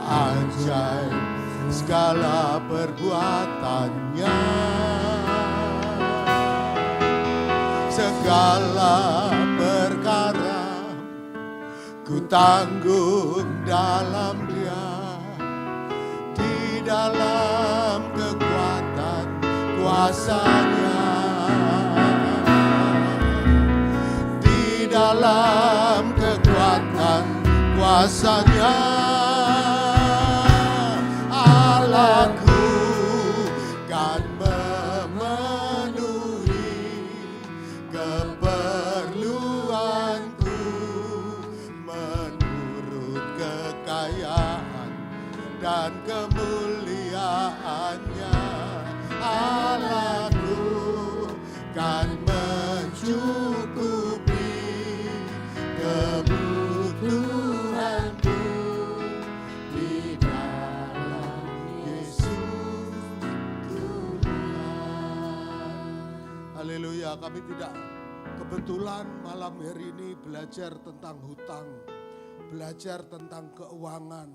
ajaib segala perbuatannya, segala perkara ku tanggung dalam Dia, di dalam kekuatan kuasa-Nya, di dalam kekuatan kuasa-Nya. Allahku kan memenuhi keperluanku menurut kekayaan dan kemuliaannya. Allahku kan mencukupi kebutuhanku di dalam Yesus Tuhan. Haleluya, kami tidak kebetulan malam hari ini belajar tentang hutang, belajar tentang keuangan.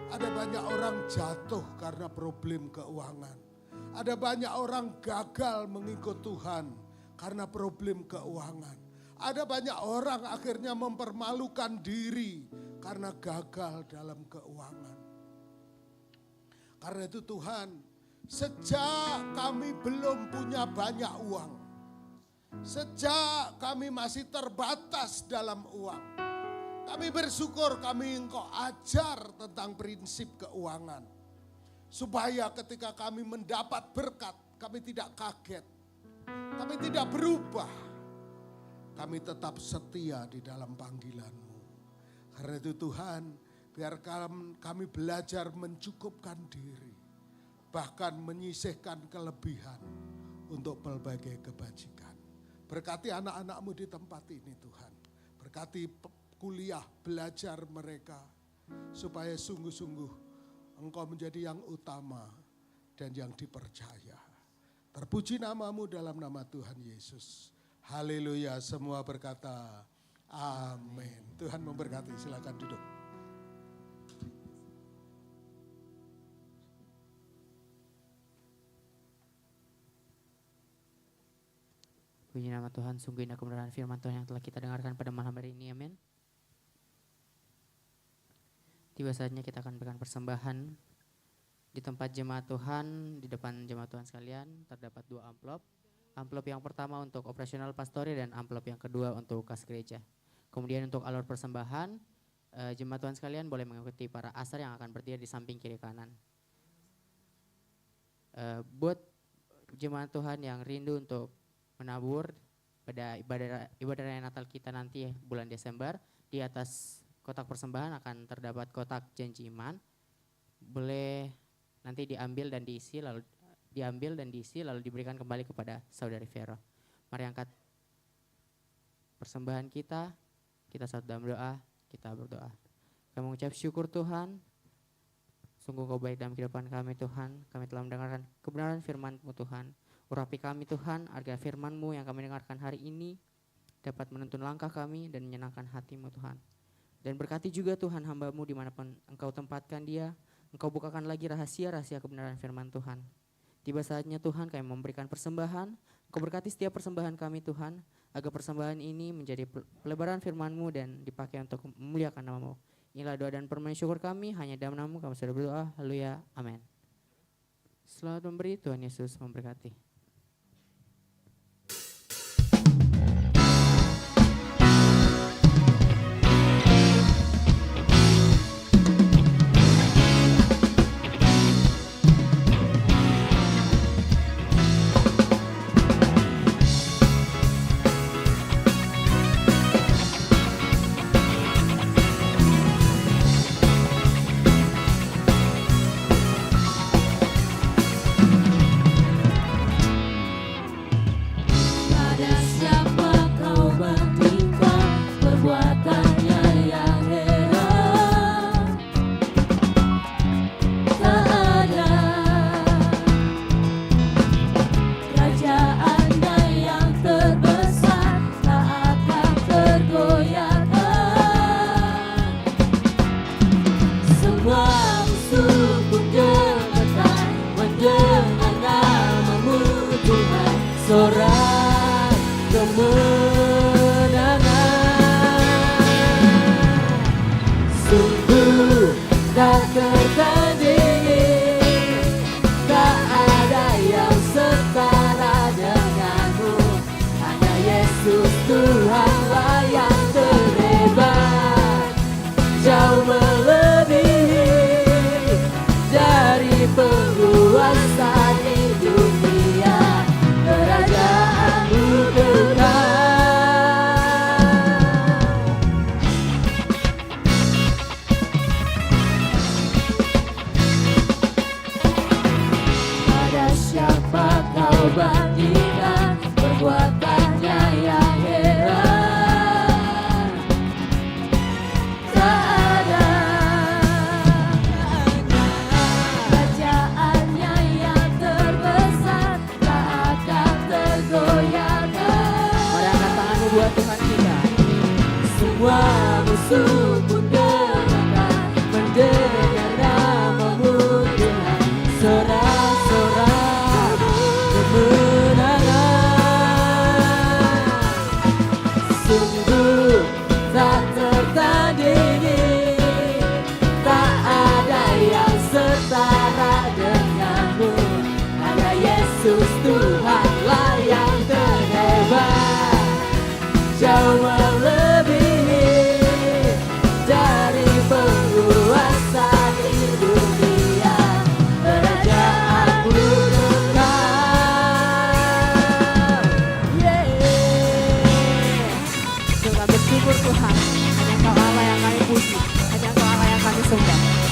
Ada banyak orang jatuh karena problem keuangan. Ada banyak orang gagal mengikut Tuhan karena problem keuangan. Ada banyak orang akhirnya mempermalukan diri karena gagal dalam keuangan. Karena itu Tuhan, sejak kami belum punya banyak uang, sejak kami masih terbatas dalam uang, kami bersyukur Engkau ajar tentang prinsip keuangan. Supaya ketika kami mendapat berkat, kami tidak kaget, kami tidak berubah, kami tetap setia di dalam panggilan-Mu. Karena itu Tuhan, biar kami belajar mencukupkan diri, bahkan menyisihkan kelebihan untuk berbagai kebajikan. Berkati anak-anak-Mu di tempat ini Tuhan. Berkati kuliah, belajar mereka, supaya sungguh-sungguh Engkau menjadi yang utama dan yang dipercaya. Terpuji nama-Mu dalam nama Tuhan Yesus. Haleluya, semua berkata amin. Tuhan memberkati, silakan duduk. Puji nama Tuhan, sungguh indah kebenaran firman Tuhan yang telah kita dengarkan pada malam hari ini, amin. Tiba saatnya kita akan berikan persembahan di tempat jemaat Tuhan. Di depan jemaat Tuhan sekalian terdapat 2 amplop. Amplop yang pertama untuk operasional pastori dan amplop yang kedua untuk kas gereja. Kemudian untuk alur persembahan, jemaat Tuhan sekalian boleh mengikuti para asar yang akan berdiri di samping kiri kanan. Buat jemaat Tuhan yang rindu untuk menabur pada ibadah raya Natal kita nanti bulan Desember, di atas kotak persembahan akan terdapat kotak janji iman. Boleh nanti diambil dan diisi lalu diberikan kembali kepada saudari Vero. Mari angkat persembahan kita satu dalam doa, kita berdoa. Kami mengucap syukur Tuhan, sungguh Kau baik dalam kehidupan kami Tuhan. Kami telah mendengarkan kebenaran firman-Mu Tuhan. Urapi kami Tuhan, agar firman-Mu yang kami dengarkan hari ini dapat menuntun langkah kami dan menyenangkan hati-Mu Tuhan. Dan berkati juga Tuhan hamba-Mu dimanapun Engkau tempatkan dia. Engkau bukakan lagi rahasia-rahasia kebenaran firman Tuhan. Tiba saatnya Tuhan kami memberikan persembahan. Engkau berkati setiap persembahan kami Tuhan, agar persembahan ini menjadi pelebaran firman-Mu dan dipakai untuk memuliakan nama-Mu. Inilah doa dan permohonan syukur kami, hanya dalam nama-Mu kami sudah berdoa. Haleluya, amin. Selamat memberi, Tuhan Yesus memberkati.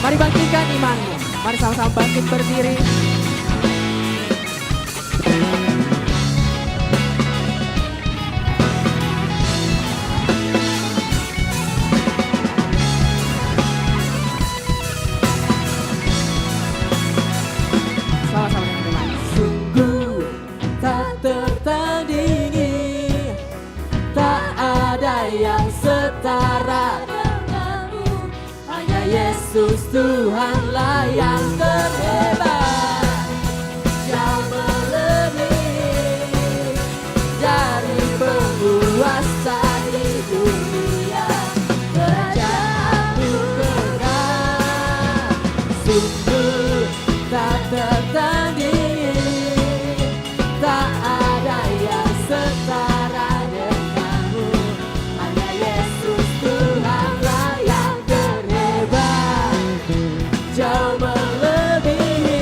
Mari bangkitkan imanmu. Mari sama-sama bangkit berdiri. Sama-sama dengan teman. Sungguh tak tertandingi, tak ada yang setara. Yesus Tuhanlah yang terhebat, jauh melebihi dari penguasa di dunia. Kerajaanmu kekal, sungguh tak tertandingi, tak ada yang setara denganmu. Hanya Yesus Tuhanlah yang jauh melebihi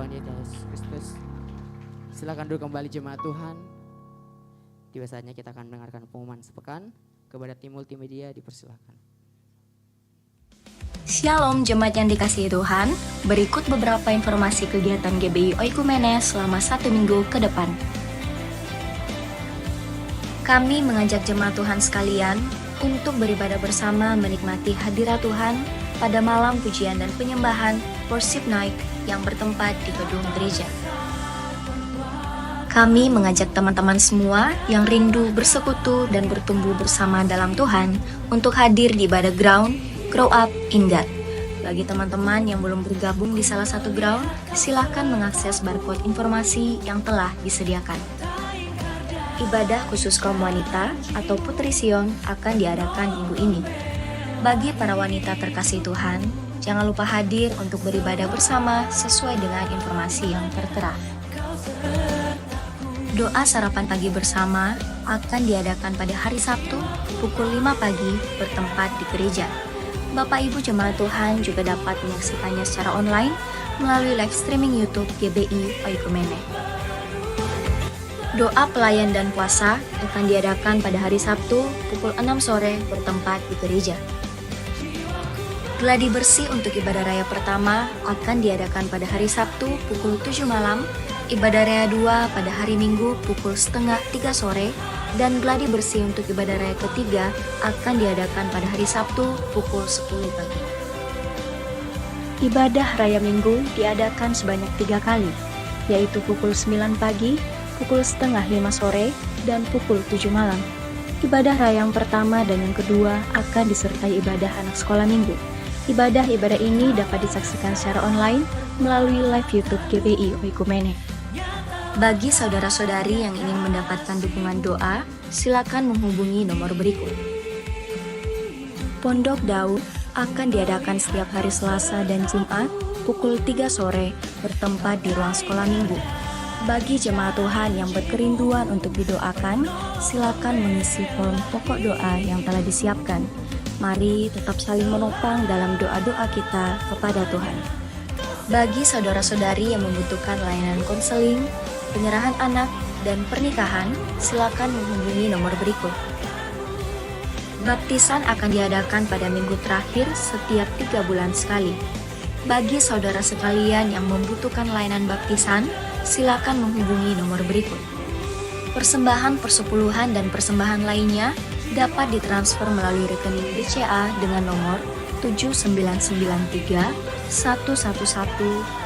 Tuhan Yesus Kristus. Silakan duduk kembali jemaat Tuhan. Tiba saatnya kita akan mendengarkan pengumuman sepekan. Kepada tim multimedia dipersilakan. Shalom jemaat yang dikasihi Tuhan, berikut beberapa informasi kegiatan GBI Oikumene selama 1 minggu ke depan. Kami mengajak jemaat Tuhan sekalian untuk beribadah bersama menikmati hadirat Tuhan pada malam pujian dan penyembahan Worship Night yang bertempat di gedung gereja. Kami mengajak teman-teman semua yang rindu bersekutu dan bertumbuh bersama dalam Tuhan untuk hadir di ibadah ground Grow Up in God. Bagi teman-teman yang belum bergabung di salah satu ground, silahkan mengakses barcode informasi yang telah disediakan. Ibadah khusus kaum wanita atau Putri Sion akan diadakan minggu ini. Bagi para wanita terkasih Tuhan, jangan lupa hadir untuk beribadah bersama sesuai dengan informasi yang tertera. Doa sarapan pagi bersama akan diadakan pada hari Sabtu pukul 5 pagi bertempat di gereja. Bapak Ibu jemaat Tuhan juga dapat menyaksikannya secara online melalui live streaming YouTube GBI Oikumene. Doa pelayan dan puasa akan diadakan pada hari Sabtu pukul 6 sore bertempat di gereja. Gladi bersih untuk ibadah raya pertama akan diadakan pada hari Sabtu pukul 7 malam, ibadah raya 2 pada hari Minggu pukul setengah 3 sore, dan gladi bersih untuk ibadah raya ketiga akan diadakan pada hari Sabtu pukul 10 pagi. Ibadah raya Minggu diadakan sebanyak 3 kali, yaitu pukul 9 pagi, pukul setengah 5 sore, dan pukul 7 malam. Ibadah raya yang pertama dan yang kedua akan disertai ibadah anak sekolah minggu. Ibadah-ibadah ini dapat disaksikan secara online melalui live YouTube GBI Oikumene. Bagi saudara-saudari yang ingin mendapatkan dukungan doa, silakan menghubungi nomor berikut. Pondok Daud akan diadakan setiap hari Selasa dan Jumat pukul 3 sore bertempat di ruang sekolah minggu. Bagi jemaat Tuhan yang berkerinduan untuk didoakan, silakan mengisi form pokok doa yang telah disiapkan. Mari tetap saling menopang dalam doa-doa kita kepada Tuhan. Bagi saudara-saudari yang membutuhkan layanan konseling, penyerahan anak, dan pernikahan, silakan menghubungi nomor berikut. Baptisan akan diadakan pada minggu terakhir setiap 3 bulan sekali. Bagi saudara sekalian yang membutuhkan layanan baptisan, silakan menghubungi nomor berikut. Persembahan persepuluhan dan persembahan lainnya dapat ditransfer melalui rekening BCA dengan nomor 7993 111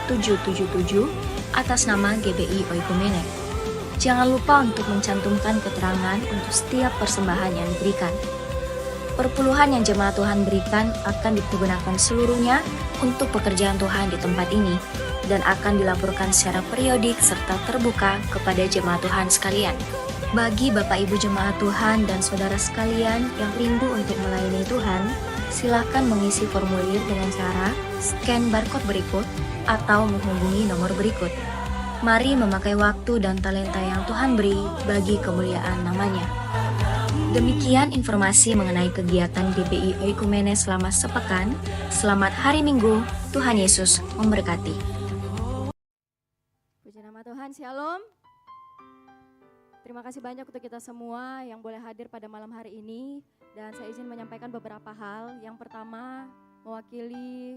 777 atas nama GBI Oikumene. Jangan lupa untuk mencantumkan keterangan untuk setiap persembahan yang diberikan. Perpuluhan yang jemaat Tuhan berikan akan digunakan seluruhnya untuk pekerjaan Tuhan di tempat ini dan akan dilaporkan secara periodik serta terbuka kepada jemaat Tuhan sekalian. Bagi Bapak Ibu jemaat Tuhan dan saudara sekalian yang rindu untuk melayani Tuhan, silakan mengisi formulir dengan cara scan barcode berikut atau menghubungi nomor berikut. Mari memakai waktu dan talenta yang Tuhan beri bagi kemuliaan namanya. Demikian informasi mengenai kegiatan GBI Oikumene selama sepekan. Selamat hari Minggu, Tuhan Yesus memberkati. Puji nama Tuhan, Shalom. Terima kasih banyak untuk kita semua yang boleh hadir pada malam hari ini. Dan saya izin menyampaikan beberapa hal. Yang pertama, mewakili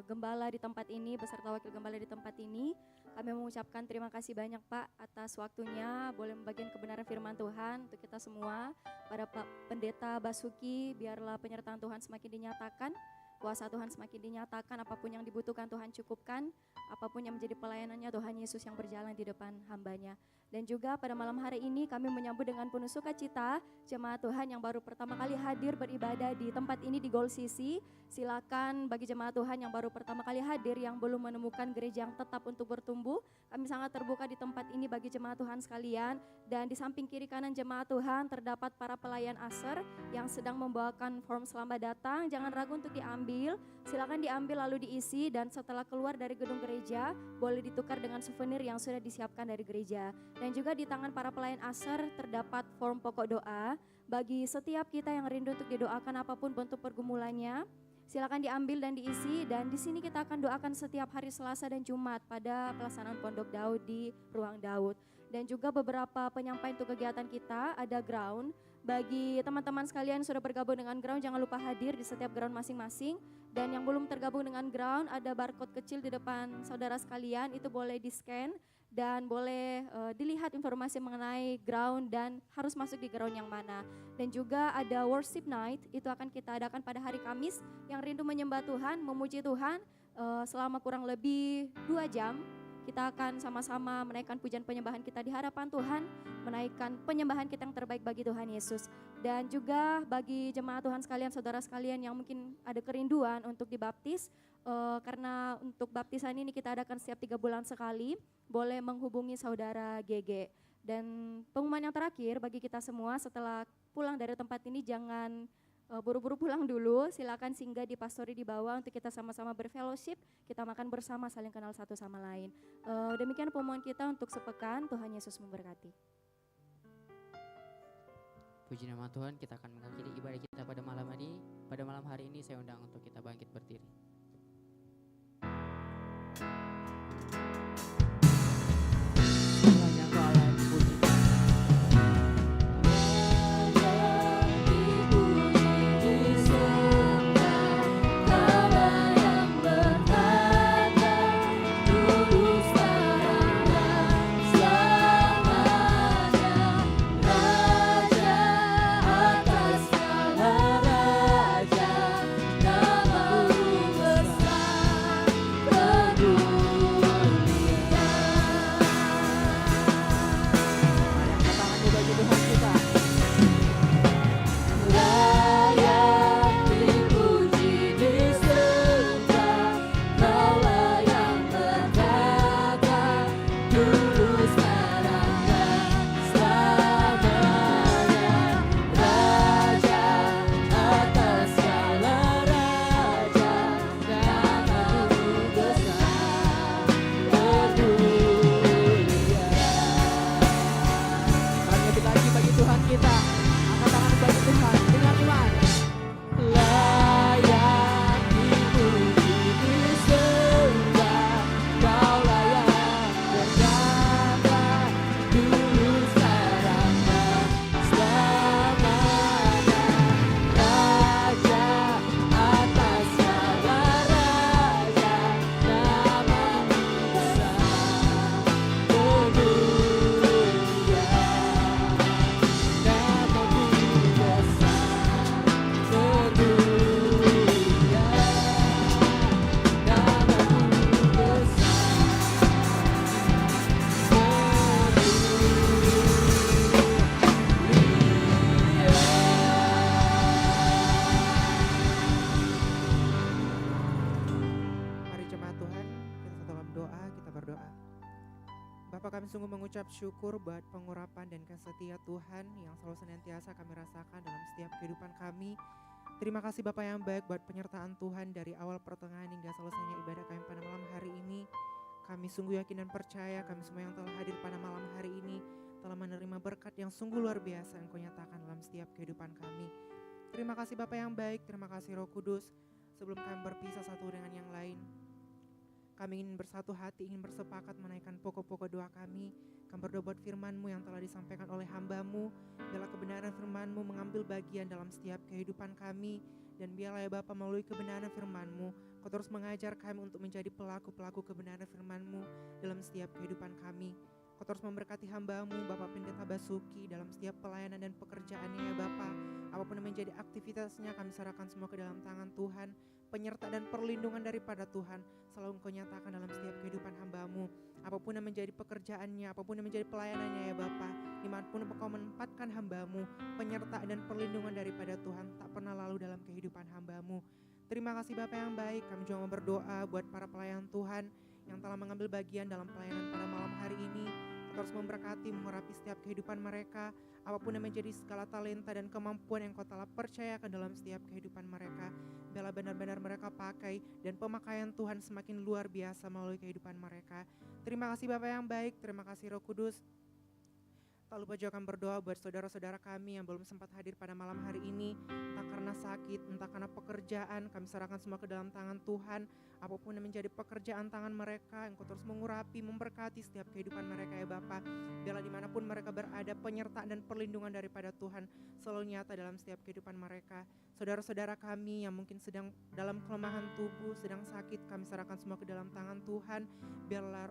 gembala di tempat ini, beserta wakil gembala di tempat ini, kami mengucapkan terima kasih banyak Pak atas waktunya, boleh membagikan kebenaran firman Tuhan untuk kita semua. Pada Pak Pendeta Basuki, biarlah penyertaan Tuhan semakin dinyatakan, kuasa Tuhan semakin dinyatakan, apapun yang dibutuhkan Tuhan cukupkan, apapun yang menjadi pelayanannya Tuhan Yesus yang berjalan di depan hambanya. Dan juga pada malam hari ini kami menyambut dengan penuh sukacita jemaat Tuhan yang baru pertama kali hadir beribadah di tempat ini di Gold CC. Silakan bagi jemaat Tuhan yang baru pertama kali hadir yang belum menemukan gereja yang tetap untuk bertumbuh, kami sangat terbuka di tempat ini bagi jemaat Tuhan sekalian. Dan di samping kiri kanan jemaat Tuhan terdapat para pelayan ASER yang sedang membawakan form selamat datang. Jangan ragu untuk diambil, silakan diambil lalu diisi, dan setelah keluar dari gedung gereja boleh ditukar dengan souvenir yang sudah disiapkan dari gereja. Dan juga di tangan para pelayan ASER terdapat form pokok doa bagi setiap kita yang rindu untuk didoakan apapun bentuk pergumulannya. Silakan diambil dan diisi, dan di sini kita akan doakan setiap hari Selasa dan Jumat pada pelaksanaan Pondok Daud di Ruang Daud. Dan juga beberapa penyampaian untuk kegiatan kita, ada ground. Bagi teman-teman sekalian yang sudah bergabung dengan ground, jangan lupa hadir di setiap ground masing-masing. Dan yang belum tergabung dengan ground, ada barcode kecil di depan saudara sekalian, itu boleh di-scan dan boleh dilihat informasi mengenai ground dan harus masuk di ground yang mana. Dan juga ada worship night, itu akan kita adakan pada hari Kamis, yang rindu menyembah Tuhan, memuji Tuhan selama kurang lebih 2 jam. Kita akan sama-sama menaikkan pujian penyembahan kita di hadapan Tuhan, menaikkan penyembahan kita yang terbaik bagi Tuhan Yesus. Dan juga bagi jemaat Tuhan sekalian, saudara sekalian yang mungkin ada kerinduan untuk dibaptis, karena untuk baptisan ini kita adakan setiap 3 bulan sekali, boleh menghubungi saudara GG. Dan pengumuman yang terakhir bagi kita semua, setelah pulang dari tempat ini jangan buru-buru pulang dulu, silakan singgah di pastori di bawah untuk kita sama-sama berfellowship, kita makan bersama, saling kenal satu sama lain. Demikian pengumuman kita untuk sepekan, Tuhan Yesus memberkati. Puji nama Tuhan, kita akan mengakhiri ibadah kita pada malam hari. Pada malam hari ini saya undang untuk kita bangkit berdiri. Semuanya ke Allah dipuji. Sungguh mengucap syukur buat pengurapan dan kasih setia Tuhan yang selalu senantiasa kami rasakan dalam setiap kehidupan kami. Terima kasih Bapak yang baik buat penyertaan Tuhan dari awal pertengahan hingga selesainya ibadah kami pada malam hari ini. Kami sungguh yakin dan percaya kami semua yang telah hadir pada malam hari ini telah menerima berkat yang sungguh luar biasa yang Kau nyatakan dalam setiap kehidupan kami. Terima kasih Bapak yang baik, terima kasih Roh Kudus. Sebelum kami berpisah satu dengan yang lain, kami ingin bersatu hati, ingin bersepakat menaikkan pokok-pokok doa kami. Kami berdoa buat firman-Mu yang telah disampaikan oleh hamba-Mu. Biarlah kebenaran firman-Mu mengambil bagian dalam setiap kehidupan kami. Dan biarlah ya Bapa melalui kebenaran firman-Mu, Kau terus mengajar kami untuk menjadi pelaku-pelaku kebenaran firman-Mu dalam setiap kehidupan kami. Kau terus memberkati hamba-Mu, Bapak Pendeta Basuki, dalam setiap pelayanan dan pekerjaannya ya Bapa. Apapun yang menjadi aktivitasnya kami serahkan semua ke dalam tangan Tuhan. Penyertaan dan perlindungan daripada Tuhan selalu Engkau nyatakan dalam setiap kehidupan hamba-Mu. Apapun yang menjadi pekerjaannya, apapun yang menjadi pelayanannya ya Bapa, dimanapun Engkau menempatkan hamba-Mu, penyertaan dan perlindungan daripada Tuhan tak pernah lalu dalam kehidupan hamba-Mu. Terima kasih Bapa yang baik, kami juga mau berdoa buat para pelayan Tuhan yang telah mengambil bagian dalam pelayanan pada malam hari ini. Kau terus memberkati, mengurapi setiap kehidupan mereka, apapun yang menjadi segala talenta dan kemampuan yang Kau telah percayakan dalam setiap kehidupan mereka. Biarlah benar-benar mereka pakai dan pemakaian Tuhan semakin luar biasa melalui kehidupan mereka. Terima kasih Bapak yang baik, terima kasih Roh Kudus. Tak lupa juga kami berdoa buat saudara-saudara kami yang belum sempat hadir pada malam hari ini, entah karena sakit, entah karena pekerjaan, kami serahkan semua ke dalam tangan Tuhan. Apapun yang menjadi pekerjaan tangan mereka, Engkau terus mengurapi, memberkati setiap kehidupan mereka ya Bapa. Biarlah dimanapun mereka berada, penyertaan dan perlindungan daripada Tuhan selalu nyata dalam setiap kehidupan mereka. Saudara-saudara kami yang mungkin sedang dalam kelemahan tubuh, sedang sakit, kami serahkan semua ke dalam tangan Tuhan. Biarlah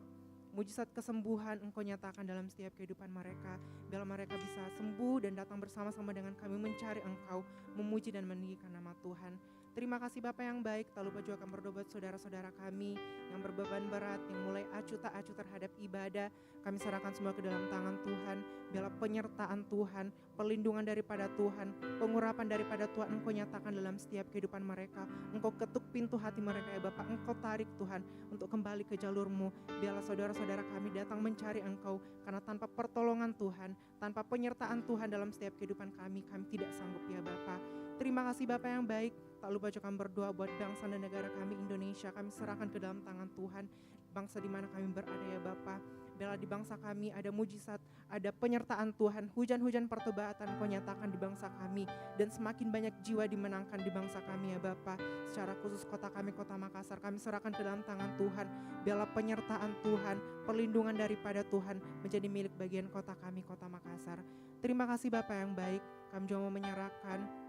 mujizat kesembuhan Engkau nyatakan dalam setiap kehidupan mereka. Biarlah mereka bisa sembuh dan datang bersama-sama dengan kami mencari Engkau, memuji dan meninggikan nama Tuhan. Terima kasih Bapa yang baik. Tak lupa juga kami berdoa buat saudara-saudara kami yang berbeban berat, yang mulai acuh tak acuh terhadap ibadah. Kami serahkan semua ke dalam tangan Tuhan. Biarlah penyertaan Tuhan, perlindungan daripada Tuhan, pengurapan daripada Tuhan Engkau nyatakan dalam setiap kehidupan mereka. Engkau ketuk pintu hati mereka ya Bapa. Engkau tarik Tuhan untuk kembali ke jalur-Mu. Biarlah saudara-saudara kami datang mencari Engkau, karena tanpa pertolongan Tuhan, tanpa penyertaan Tuhan dalam setiap kehidupan kami tidak sanggup ya Bapa. Terima kasih Bapa yang baik. Tak lupa juga kami berdoa buat bangsa dan negara kami Indonesia. Kami serahkan ke dalam tangan Tuhan. Bangsa di mana kami berada ya Bapa. Biarlah di bangsa kami ada mujizat, ada penyertaan Tuhan. Hujan-hujan pertobatan Kau nyatakan di bangsa kami. Dan semakin banyak jiwa dimenangkan di bangsa kami ya Bapa. Secara khusus kota kami, Kota Makassar, kami serahkan ke dalam tangan Tuhan. Biarlah penyertaan Tuhan, perlindungan daripada Tuhan menjadi milik bagian kota kami, Kota Makassar. Terima kasih Bapa yang baik. Kami juga mau menyerahkan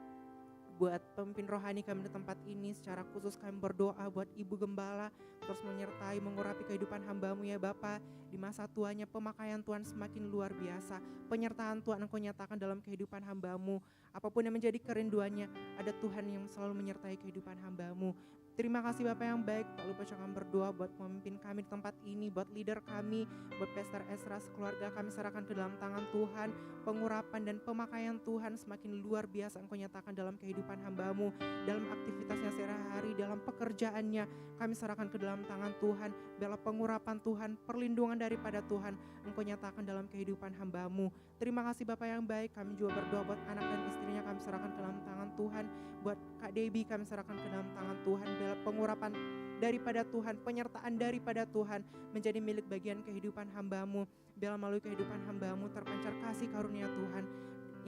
buat pemimpin rohani kami di tempat ini. Secara khusus kami berdoa buat Ibu Gembala, terus menyertai, mengurapi kehidupan hamba-Mu ya Bapa. Di masa tuanya pemakaian Tuhan semakin luar biasa. Penyertaan Tuhan Engkau nyatakan dalam kehidupan hamba-Mu. Apapun yang menjadi kerinduannya, ada Tuhan yang selalu menyertai kehidupan hamba-Mu. Terima kasih Bapak yang baik. Tak lupa kami berdoa buat pemimpin kami di tempat ini, buat leader kami, buat Pastor Ezra sekeluarga, kami serahkan ke dalam tangan Tuhan. Pengurapan dan pemakaian Tuhan semakin luar biasa Engkau nyatakan dalam kehidupan hamba-Mu, dalam aktivitasnya sehari-hari, dalam pekerjaannya, kami serahkan ke dalam tangan Tuhan. Biarlah pengurapan Tuhan, perlindungan daripada Tuhan Engkau nyatakan dalam kehidupan hamba-Mu. Terima kasih Bapak yang baik. Kami juga berdoa buat anak dan istrinya, kami serahkan ke dalam tangan Tuhan. Buat Kak Debbie kami serahkan ke dalam tangan Tuhan. Biarlah pengurapan daripada Tuhan, penyertaan daripada Tuhan menjadi milik bagian kehidupan hamba-Mu. Biarlah melalui kehidupan hamba-Mu terpancar kasih karunia Tuhan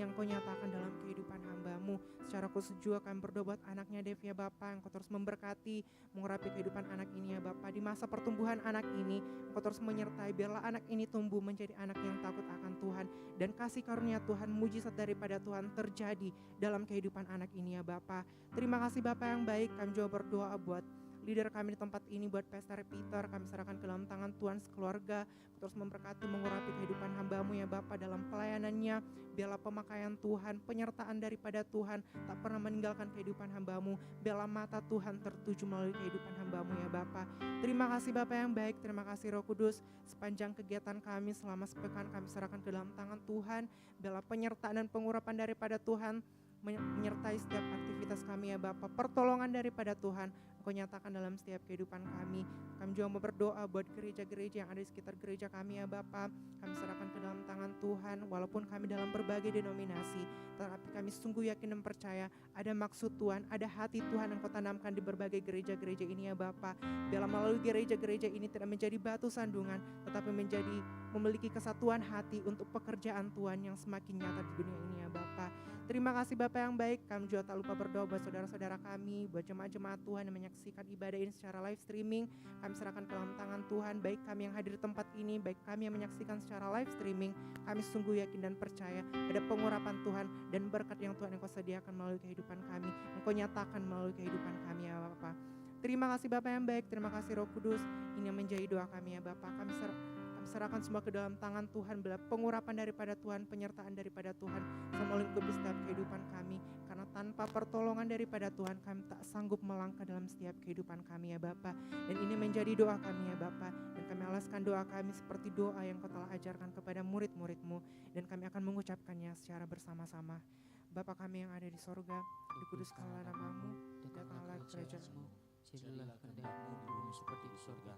yang Kau nyatakan dalam kehidupan hamba-Mu. Secara khusus juga kami berdoa buat anaknya Dev ya Bapak, Engkau terus memberkati, mengurapi kehidupan anak ini ya Bapak. Di masa pertumbuhan anak ini, Engkau terus menyertai, biarlah anak ini tumbuh menjadi anak yang takut akan Tuhan. Dan kasih karunia Tuhan, mujizat daripada Tuhan terjadi dalam kehidupan anak ini ya Bapak. Terima kasih Bapak yang baik. Kami juga berdoa buat leader kami di tempat ini, buat Pastor Peter, kami serahkan ke dalam tangan Tuhan sekeluarga. Terus memberkati, mengurapi kehidupan hamba-Mu ya Bapa dalam pelayanannya. Biarlah pemakaian Tuhan, penyertaan daripada Tuhan tak pernah meninggalkan kehidupan hamba-Mu. Biarlah mata Tuhan tertuju melalui kehidupan hamba-Mu ya Bapa. Terima kasih Bapa yang baik, terima kasih Roh Kudus. Sepanjang kegiatan kami selama sepekan kami serahkan ke dalam tangan Tuhan. Biarlah penyertaan dan pengurapan daripada Tuhan menyertai setiap aktivitas kami ya Bapa. Pertolongan daripada Tuhan Kau nyatakan dalam setiap kehidupan kami. Kami juga mau berdoa buat gereja-gereja yang ada di sekitar gereja kami ya Bapa. Kami serahkan ke dalam tangan Tuhan. Walaupun kami dalam berbagai denominasi, tetapi kami sungguh yakin dan percaya ada maksud Tuhan, ada hati Tuhan yang Kau tanamkan di berbagai gereja-gereja ini ya Bapa. Biarlah melalui gereja-gereja ini tidak menjadi batu sandungan, tetapi memiliki kesatuan hati untuk pekerjaan Tuhan yang semakin nyata di dunia ini ya Bapa. Terima kasih Bapak yang baik. Kami juga tak lupa berdoa buat saudara-saudara kami, buat jemaat-jemaat Tuhan yang menyaksikan ibadah ini secara live streaming. Kami serahkan ke dalam tangan Tuhan, baik kami yang hadir di tempat ini, baik kami yang menyaksikan secara live streaming. Kami sungguh yakin dan percaya ada pengurapan Tuhan dan berkat yang Tuhan Engkau sediakan melalui kehidupan kami, Engkau nyatakan melalui kehidupan kami ya Bapak. Terima kasih Bapak yang baik, terima kasih Roh Kudus. Ini yang menjadi doa kami ya Bapak. Kami serahkan semua ke dalam tangan Tuhan, bila pengurapan daripada Tuhan, penyertaan daripada Tuhan melingkupi setiap kehidupan kami. Karena tanpa pertolongan daripada Tuhan, kami tak sanggup melangkah dalam setiap kehidupan kami ya Bapa. Dan ini menjadi doa kami ya Bapa. Dan kami alaskan doa kami seperti doa yang Kau telah ajarkan kepada murid-murid-Mu. Dan kami akan mengucapkannya secara bersama-sama. Bapa kami yang ada di sorga, dikuduskanlah nama-Mu, datanglah kerajaan-Mu, jadilah kehendak-Mu di bumi seperti di surga.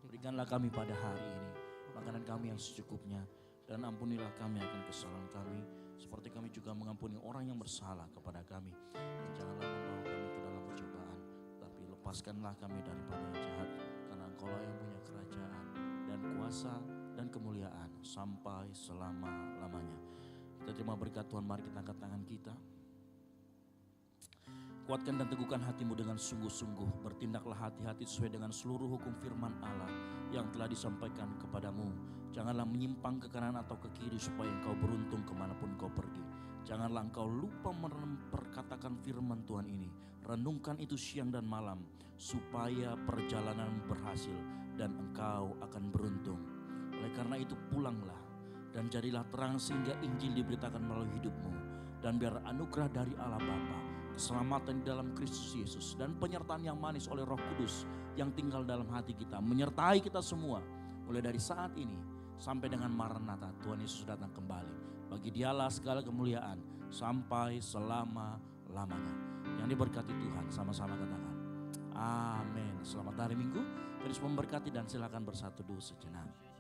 Berikanlah kami pada hari ini makanan kami yang secukupnya, dan ampunilah kami akan kesalahan kami, seperti kami juga mengampuni orang yang bersalah kepada kami. Dan janganlah membawa kami ke dalam pencobaan, tapi lepaskanlah kami daripada yang jahat, karena Engkau lah yang punya kerajaan dan kuasa dan kemuliaan sampai selama-lamanya. Kita terima berkat Tuhan, mari kita angkat tangan kita. Kuatkan dan teguhkan hatimu dengan sungguh-sungguh. Bertindaklah hati-hati sesuai dengan seluruh hukum firman Allah yang telah disampaikan kepadamu. Janganlah menyimpang ke kanan atau ke kiri supaya engkau beruntung kemanapun kau pergi. Janganlah engkau lupa memperkatakan firman Tuhan ini. Renungkan itu siang dan malam supaya perjalanan berhasil dan engkau akan beruntung. Oleh karena itu pulanglah dan jadilah terang sehingga Injil diberitakan melalui hidupmu. Dan biar anugerah dari Allah Bapa, keselamatan di dalam Kristus Yesus, dan penyertaan yang manis oleh Roh Kudus yang tinggal dalam hati kita menyertai kita semua mulai dari saat ini sampai dengan Maranatha Tuhan Yesus datang kembali. Bagi Dialah segala kemuliaan sampai selama-lamanya. Yang diberkati Tuhan, sama-sama katakan amin. Selamat hari Minggu, Tuhan Yesus memberkati, dan silakan bersatu dulu sejenak.